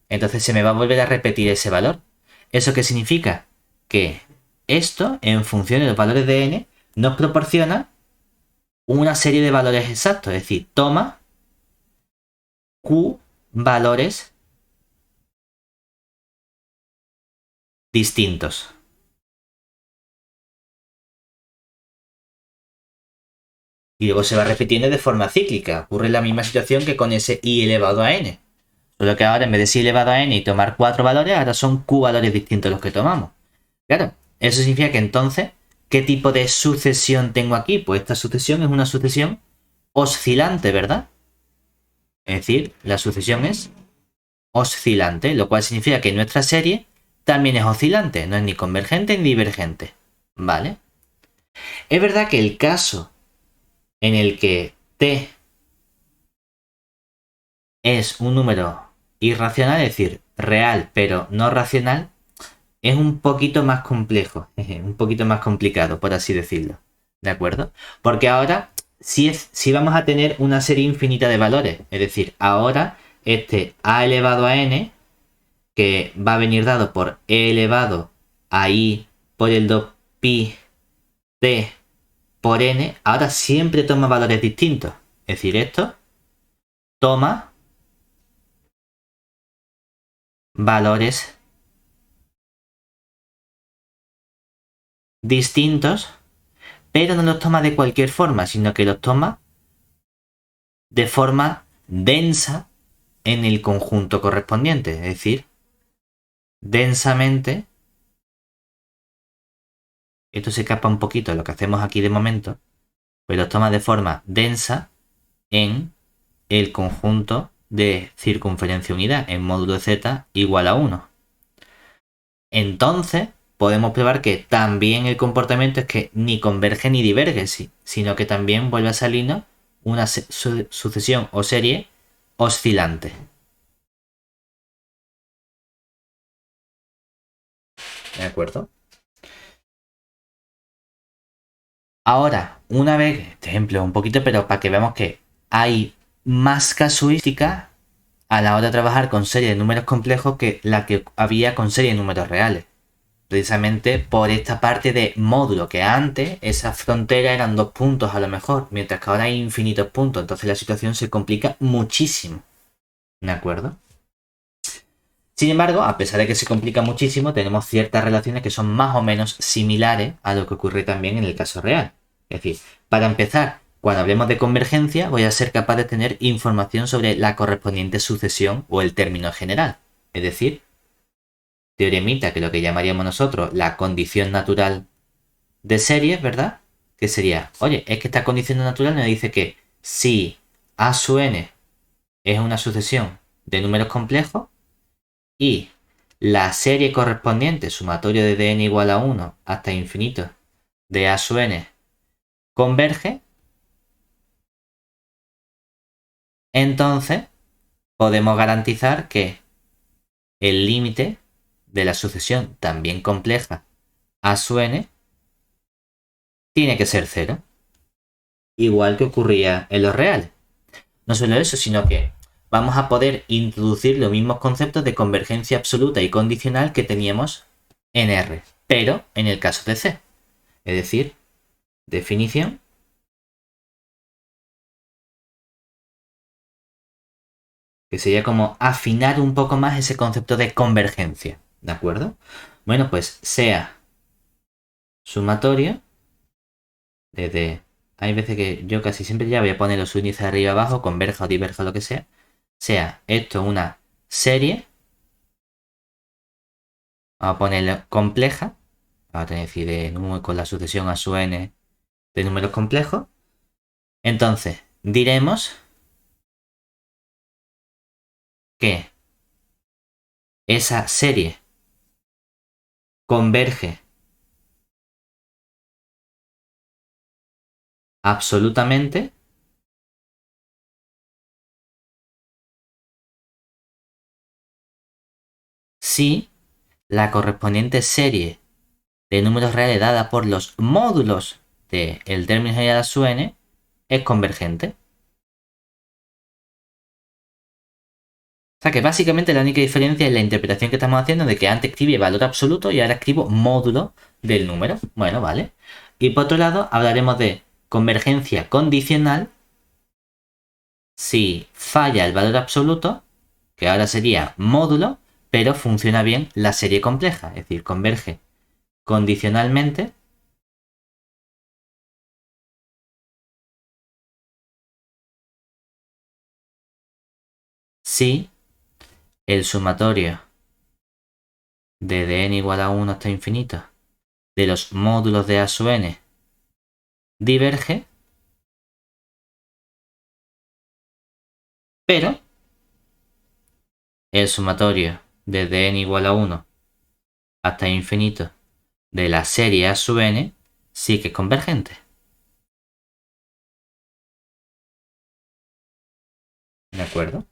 Entonces se me va a volver a repetir ese valor. ¿Eso qué significa? Que esto, en función de los valores de n, nos proporciona una serie de valores exactos. Es decir, toma q valores distintos. Y luego se va repitiendo de forma cíclica. Ocurre la misma situación que con ese i elevado a n. Solo que ahora en vez de si elevado a n y tomar 4 valores, ahora son q valores distintos los que tomamos. Claro, eso significa que entonces, ¿qué tipo de sucesión tengo aquí? Pues esta sucesión es una sucesión oscilante, ¿verdad? Es decir, la sucesión es oscilante, lo cual significa que nuestra serie también es oscilante, no es ni convergente ni divergente, ¿vale? Es verdad que el caso en el que t es un número irracional, es decir, real pero no racional, es un poquito más complejo, un poquito más complicado, por así decirlo, ¿de acuerdo? Porque ahora sí vamos a tener una serie infinita de valores, es decir, ahora este a elevado a n, que va a venir dado por e elevado a i por el 2pi t por n, ahora siempre toma valores distintos. Es decir, esto toma valores distintos, pero no los toma de cualquier forma, sino que los toma de forma densa en el conjunto correspondiente. Es decir, densamente, esto se escapa un poquito de lo que hacemos aquí de momento, pero los toma de forma densa en el conjunto de circunferencia unidad en módulo z igual a 1. Entonces, podemos probar que también el comportamiento es que ni converge ni diverge, sino que también vuelve a salirnos una sucesión o serie oscilante. ¿De acuerdo? Ahora, una vez, este ejemplo un poquito, pero para que veamos que hay más casuística a la hora de trabajar con serie de números complejos que la que había con serie de números reales. Precisamente por esta parte de módulo, que antes esa frontera eran 2 puntos a lo mejor, mientras que ahora hay infinitos puntos, entonces la situación se complica muchísimo. ¿De acuerdo? Sin embargo, a pesar de que se complica muchísimo, tenemos ciertas relaciones que son más o menos similares a lo que ocurre también en el caso real. Es decir, para empezar, cuando hablemos de convergencia, voy a ser capaz de tener información sobre la correspondiente sucesión o el término general. Es decir, teoremita que lo que llamaríamos nosotros la condición natural de series, ¿verdad? Que sería, oye, es que esta condición natural nos dice que si a su n es una sucesión de números complejos y la serie correspondiente, sumatorio de dn igual a 1 hasta infinito de a su n, converge, entonces podemos garantizar que el límite de la sucesión también compleja a su n tiene que ser 0. Igual que ocurría en los reales. No solo eso, sino que vamos a poder introducir los mismos conceptos de convergencia absoluta y condicional que teníamos en R, pero en el caso de C. Es decir, definición. Que sería como afinar un poco más ese concepto de convergencia. ¿De acuerdo? Bueno, pues sea sumatorio desde... Hay veces que yo casi siempre ya voy a poner los índices arriba abajo, converja o diverja, lo que sea. Sea esto una serie. Vamos a ponerlo compleja. Vamos a tener que decir con la sucesión a su n de números complejos. Entonces, diremos que esa serie converge absolutamente si la correspondiente serie de números reales dada por los módulos del término general a su n es convergente. O sea que básicamente la única diferencia es la interpretación que estamos haciendo de que antes escribí valor absoluto y ahora escribo módulo del número. Bueno, vale. Y por otro lado, hablaremos de convergencia condicional si falla el valor absoluto, que ahora sería módulo, pero funciona bien la serie compleja, es decir, converge condicionalmente si el sumatorio de dn igual a 1 hasta infinito de los módulos de a sub n diverge, pero el sumatorio desde n igual a 1 hasta infinito de la serie a sub n sí que es convergente. ¿De acuerdo?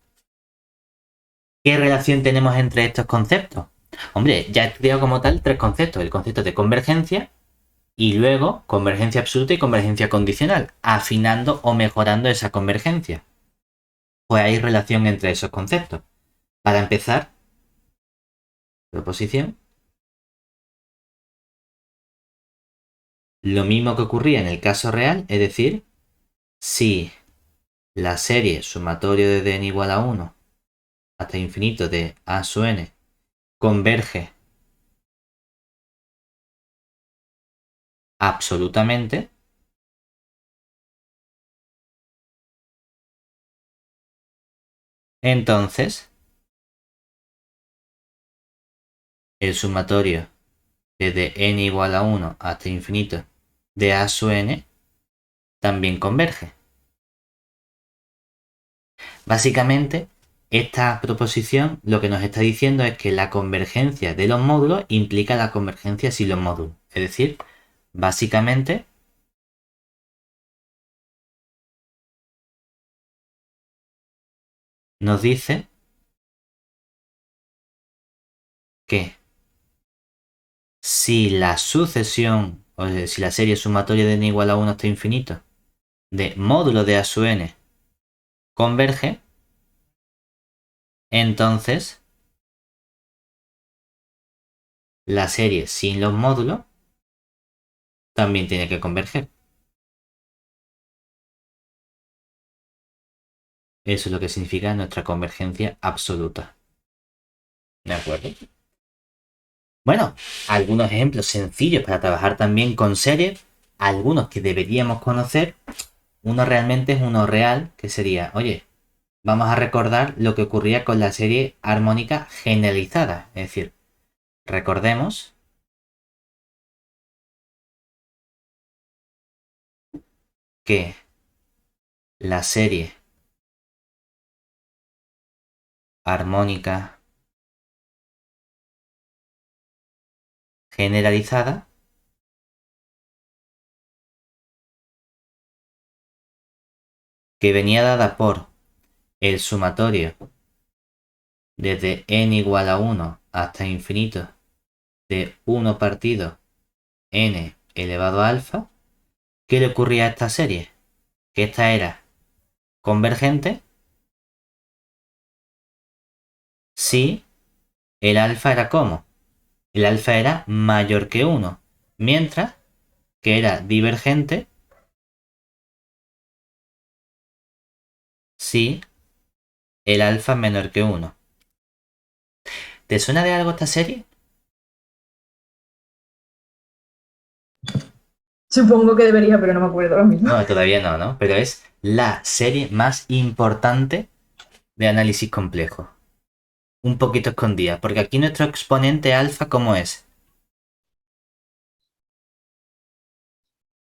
¿Qué relación tenemos entre estos conceptos? Hombre, ya he estudiado como tal tres conceptos. El concepto de convergencia y luego convergencia absoluta y convergencia condicional, afinando o mejorando esa convergencia. Pues hay relación entre esos conceptos. Para empezar, proposición. Lo mismo que ocurría en el caso real, es decir, si la serie sumatorio de n igual a 1 hasta infinito de a sub n converge absolutamente, entonces el sumatorio desde n igual a 1 hasta infinito de a sub n también converge. Básicamente, esta proposición lo que nos está diciendo es que la convergencia de los módulos implica la convergencia sin los módulos. Es decir, básicamente nos dice que si la sucesión, o sea, si la serie sumatoria de n igual a 1 hasta infinito de módulo de a sub n converge, entonces la serie sin los módulos también tiene que converger. Eso es lo que significa nuestra convergencia absoluta. ¿De acuerdo? Bueno, algunos ejemplos sencillos para trabajar también con series, algunos que deberíamos conocer. Uno realmente es uno real, que sería, oye, vamos a recordar lo que ocurría con la serie armónica generalizada. Es decir, recordemos que la serie armónica generalizada que venía dada por el sumatorio desde n igual a 1 hasta infinito de 1 partido n elevado a alfa, ¿qué le ocurría a esta serie? Que esta era convergente si el alfa era como. El alfa era mayor que 1, mientras que era divergente si el alfa es menor que 1. ¿Te suena de algo esta serie? Supongo que debería, pero no me acuerdo ahora mismo. No, todavía no, ¿no? Pero es la serie más importante de análisis complejo. Un poquito escondida, porque aquí nuestro exponente alfa, ¿cómo es?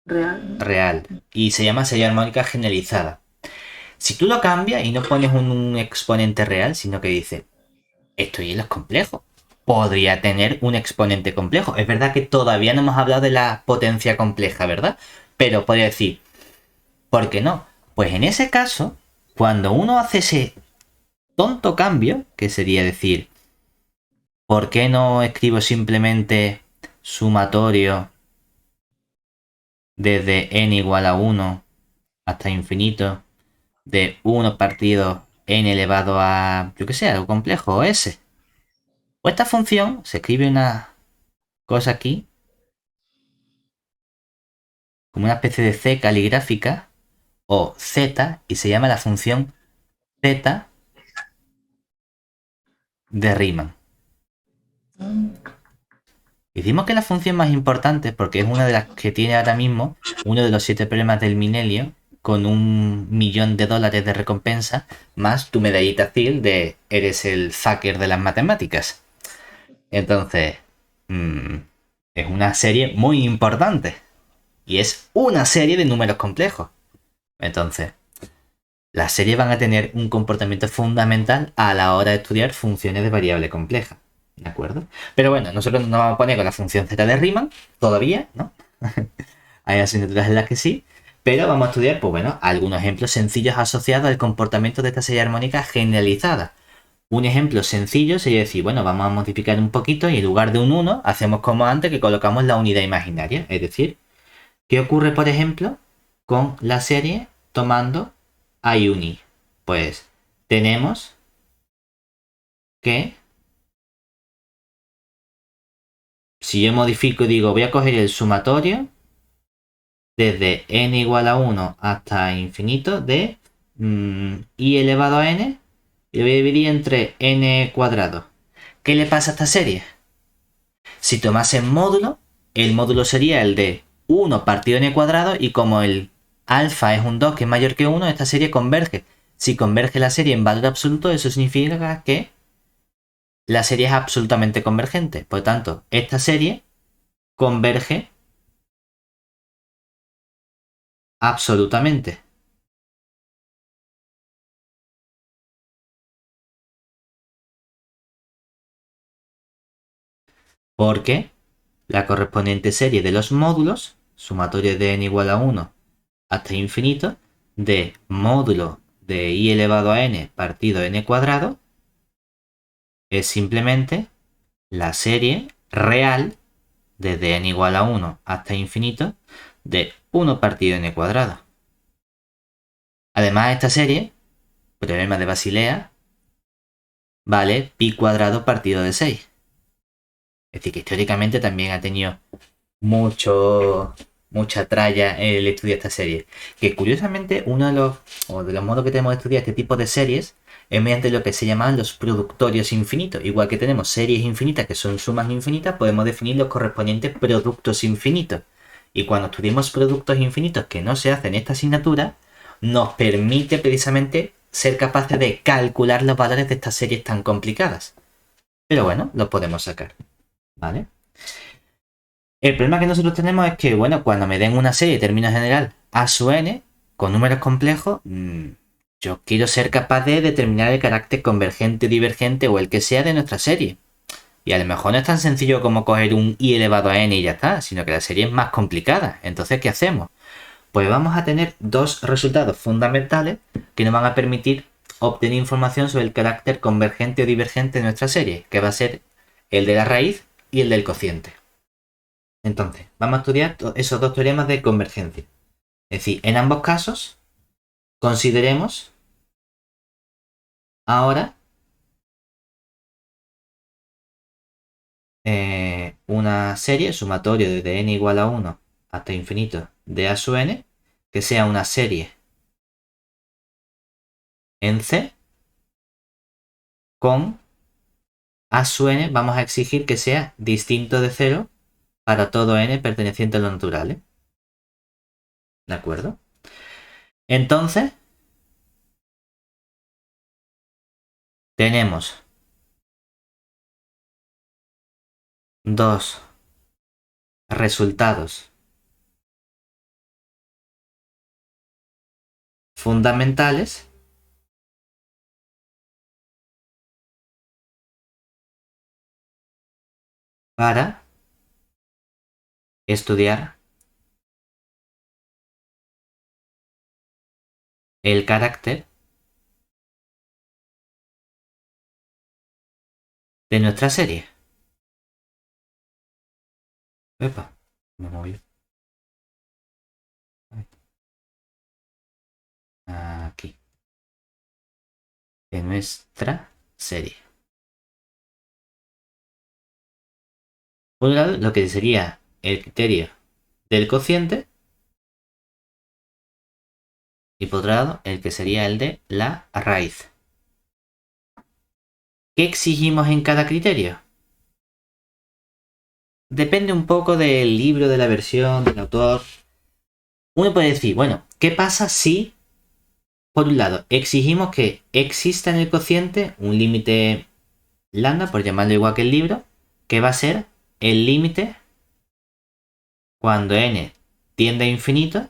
Real. Real. Y se llama serie armónica generalizada. Si tú lo cambias y no pones un exponente real, sino que dices, esto y es complejo, podría tener un exponente complejo. Es verdad que todavía no hemos hablado de la potencia compleja, ¿verdad? Pero podría decir, ¿por qué no? Pues en ese caso, cuando uno hace ese tonto cambio, que sería decir, ¿por qué no escribo simplemente sumatorio desde n igual a 1 hasta infinito de 1 partido n elevado a, yo que sé, algo complejo, o s? Pues esta función se escribe una cosa aquí, como una especie de c caligráfica, o z, y se llama la función z de Riemann. Decimos que es la función más importante porque es una de las que tiene ahora mismo uno de los 7 problemas del milenio con $1.000.000 de recompensa, más tu medallita Thiel de eres el fucker de las matemáticas. Entonces, mmm, es una serie muy importante y es una serie de números complejos. Entonces, las series van a tener un comportamiento fundamental a la hora de estudiar funciones de variable compleja. ¿De acuerdo? Pero bueno, nosotros nos vamos a poner con la función z de Riemann, todavía, ¿no? Hay asignaturas en las que sí, pero vamos a estudiar, pues bueno, algunos ejemplos sencillos asociados al comportamiento de esta serie armónica generalizada. Un ejemplo sencillo sería decir, bueno, vamos a modificar un poquito y en lugar de un 1, hacemos como antes que colocamos la unidad imaginaria. Es decir, ¿qué ocurre, por ejemplo, con la serie tomando a uni? Pues tenemos que, si yo modifico y digo, voy a coger el sumatorio desde n igual a 1 hasta infinito de i elevado a n, y lo voy a dividir entre n cuadrado. ¿Qué le pasa a esta serie? Si tomase módulo, el módulo sería el de 1 partido n cuadrado, y como el alfa es un 2 que es mayor que 1, esta serie converge. Si converge la serie en valor absoluto, eso significa que la serie es absolutamente convergente. Por tanto, esta serie converge absolutamente. Porque la correspondiente serie de los módulos, sumatorio de n igual a 1 hasta infinito, de módulo de i elevado a n partido n cuadrado, es simplemente la serie real desde n igual a 1 hasta infinito de 1 partido n cuadrado. Además, esta serie, problema de Basilea, vale pi cuadrado partido de 6. Es decir, que históricamente también ha tenido mucha tralla el estudio de esta serie. Que curiosamente uno de los modos que tenemos de estudiar este tipo de series es mediante lo que se llaman los productorios infinitos. Igual que tenemos series infinitas que son sumas infinitas, podemos definir los correspondientes productos infinitos. Y cuando estudiamos productos infinitos que no se hacen en esta asignatura, nos permite precisamente ser capaces de calcular los valores de estas series tan complicadas. Pero bueno, los podemos sacar. ¿Vale? El problema que nosotros tenemos es que, bueno, cuando me den una serie de términos general a su n, con números complejos, yo quiero ser capaz de determinar el carácter convergente, divergente o el que sea de nuestra serie. Y a lo mejor no es tan sencillo como coger un i elevado a n y ya está, sino que la serie es más complicada. Entonces, ¿qué hacemos? Pues vamos a tener dos resultados fundamentales que nos van a permitir obtener información sobre el carácter convergente o divergente de nuestra serie, que va a ser el de la raíz y el del cociente. Entonces, vamos a estudiar esos dos teoremas de convergencia. Es decir, en ambos casos, consideremos ahora una serie sumatorio desde n igual a 1 hasta infinito de a sub n, que sea una serie en C con a sub n, vamos a exigir que sea distinto de 0 para todo n perteneciente a lo natural. ¿De acuerdo? Entonces, tenemos dos resultados fundamentales para estudiar el carácter de nuestra serie. Epa, me moví. Aquí. De nuestra serie. Por un lado, lo que sería el criterio del cociente. Y por otro lado, el que sería el de la raíz. ¿Qué exigimos en cada criterio? Depende un poco del libro, de la versión, del autor. Uno puede decir, bueno, ¿qué pasa si, por un lado, exigimos que exista en el cociente un límite lambda, por llamarlo igual que el libro, que va a ser el límite cuando n tiende a infinito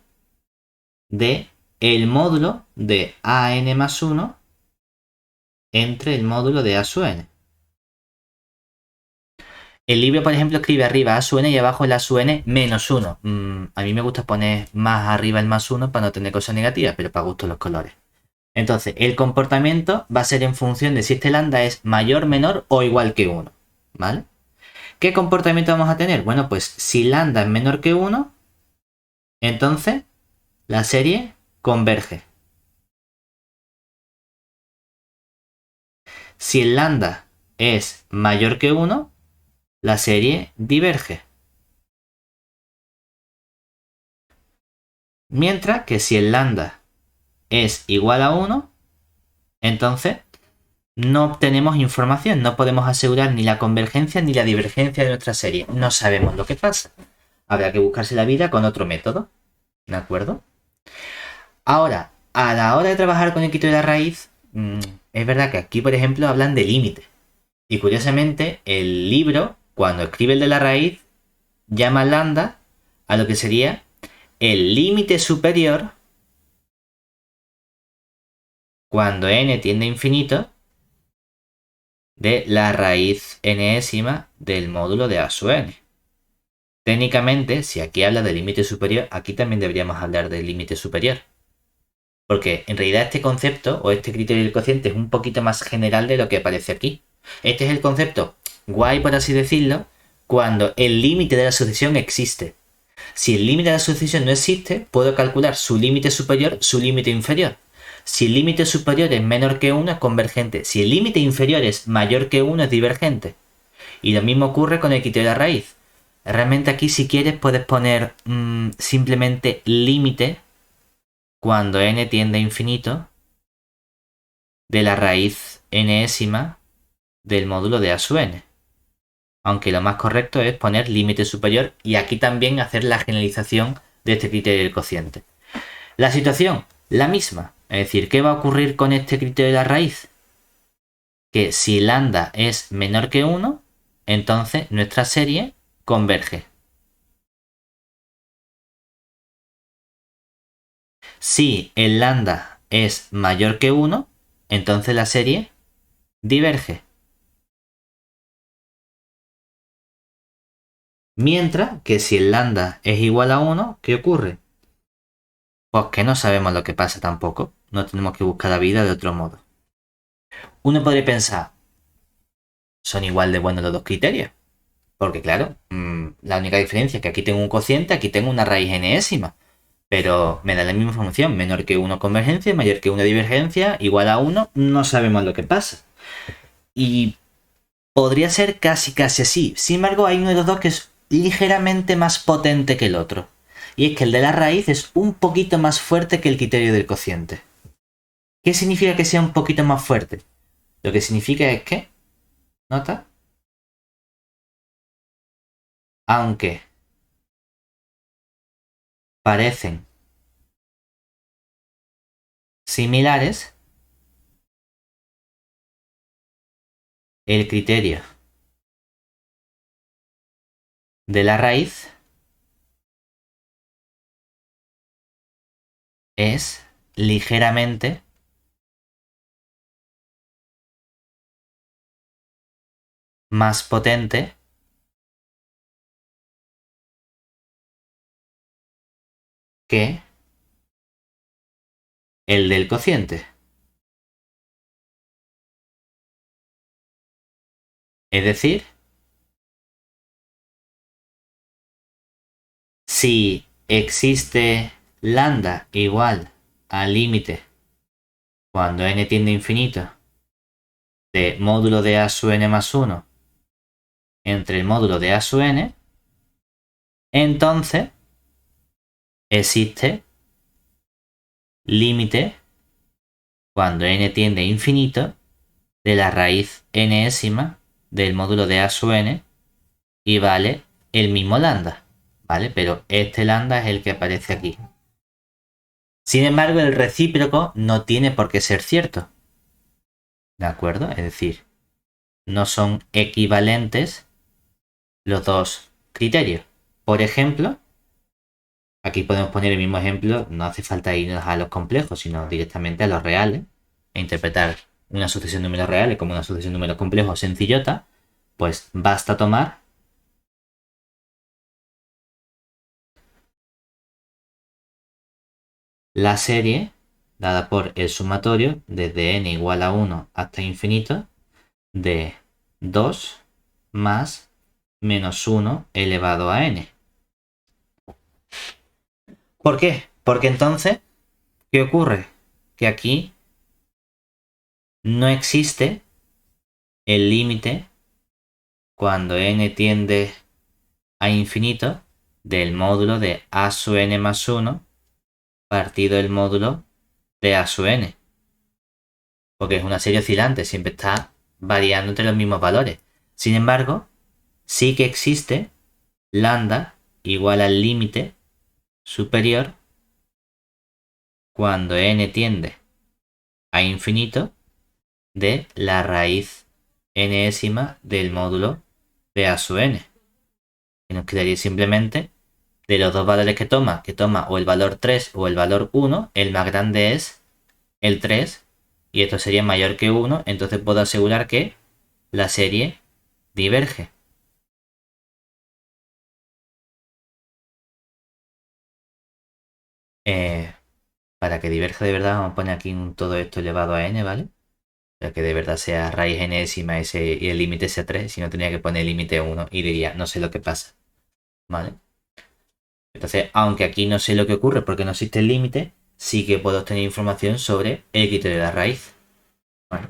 de el módulo de AN más 1 entre el módulo de A sub n. El libro, por ejemplo, escribe arriba A sub n y abajo el A sub n menos 1. A mí me gusta poner más arriba el más 1 para no tener cosas negativas, pero para gusto los colores. Entonces, el comportamiento va a ser en función de si este lambda es mayor, menor o igual que 1. ¿Vale? ¿Qué comportamiento vamos a tener? Bueno, pues si lambda es menor que 1, entonces la serie converge. Si el lambda es mayor que 1, la serie diverge. Mientras que si el lambda es igual a 1, entonces no obtenemos información, no podemos asegurar ni la convergencia ni la divergencia de nuestra serie. No sabemos lo que pasa. Habrá que buscarse la vida con otro método. ¿De acuerdo? Ahora, a la hora de trabajar con el criterio de la raíz, es verdad que aquí, por ejemplo, hablan de límite. Y curiosamente, el libro, cuando escribe el de la raíz, llama lambda a lo que sería el límite superior cuando n tiende a infinito de la raíz enésima del módulo de A sub n. Técnicamente, si aquí habla del límite superior, aquí también deberíamos hablar del límite superior. Porque en realidad este concepto o este criterio del cociente es un poquito más general de lo que aparece aquí. Este es el concepto guay, por así decirlo, cuando el límite de la sucesión existe. Si el límite de la sucesión no existe, puedo calcular su límite superior, su límite inferior. Si el límite superior es menor que 1, es convergente. Si el límite inferior es mayor que 1, es divergente. Y lo mismo ocurre con el criterio de la raíz. Realmente aquí, si quieres, puedes poner simplemente límite cuando n tiende a infinito de la raíz enésima del módulo de A sub n. Aunque lo más correcto es poner límite superior y aquí también hacer la generalización de este criterio del cociente. La situación, la misma. Es decir, ¿qué va a ocurrir con este criterio de la raíz? Que si lambda es menor que 1, entonces nuestra serie converge. Si el lambda es mayor que 1, entonces la serie diverge. Mientras que si el lambda es igual a 1, ¿qué ocurre? Pues que no sabemos lo que pasa tampoco. No tenemos que buscar la vida de otro modo. Uno podría pensar, son igual de buenos los dos criterios. Porque claro, la única diferencia es que aquí tengo un cociente, aquí tengo una raíz enésima. Pero me da la misma función, menor que 1 convergencia, mayor que 1 divergencia, igual a 1, no sabemos lo que pasa. Y podría ser casi así. Sin embargo, hay uno de los dos que es ligeramente más potente que el otro. Y es que el de la raíz es un poquito más fuerte que el criterio del cociente. ¿Qué significa que sea un poquito más fuerte? Lo que significa es que, ¿nota? Aunque parecen similares, el criterio de la raíz es ligeramente más potente que el del cociente. Es decir, si existe lambda igual al límite cuando n tiende a infinito de módulo de A sub n más 1 entre el módulo de A sub n, entonces existe límite cuando n tiende a infinito de la raíz enésima del módulo de A sub n y vale el mismo lambda, ¿vale? Pero este lambda es el que aparece aquí. Sin embargo, el recíproco no tiene por qué ser cierto. ¿De acuerdo? Es decir, no son equivalentes los dos criterios. Por ejemplo, Aquí podemos poner el mismo ejemplo, no hace falta irnos a los complejos, sino directamente a los reales, e interpretar una sucesión de números reales como una sucesión de números complejos sencillota, pues basta tomar la serie dada por el sumatorio desde n igual a 1 hasta infinito de 2 más menos 1 elevado a n. ¿Por qué? Porque entonces, ¿qué ocurre? Que aquí no existe el límite cuando n tiende a infinito del módulo de a sub n más 1 partido el módulo de a sub n. Porque es una serie oscilante, siempre está variando entre los mismos valores. Sin embargo, sí que existe lambda igual al límite superior cuando n tiende a infinito de la raíz enésima del módulo de a sub n. Y nos quedaría simplemente de los dos valores que toma o el valor 3 o el valor 1, el más grande es el 3 y esto sería mayor que 1, entonces puedo asegurar que la serie diverge. Para que diverja de verdad vamos a poner aquí todo esto elevado a n, ¿vale? Para que de verdad sea raíz enésima y el límite sea 3, si no tenía que poner límite 1 y diría, no sé lo que pasa, ¿vale? Entonces, aunque aquí no sé lo que ocurre porque no existe el límite, sí que puedo obtener información sobre el criterio de la raíz. ¿Vale?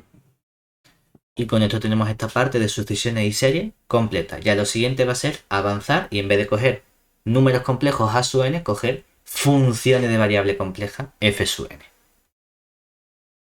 Y con esto tenemos esta parte de sucesiones y series completa. Ya lo siguiente va a ser avanzar y en vez de coger números complejos a sub n, coger funciones de variable compleja f sub n.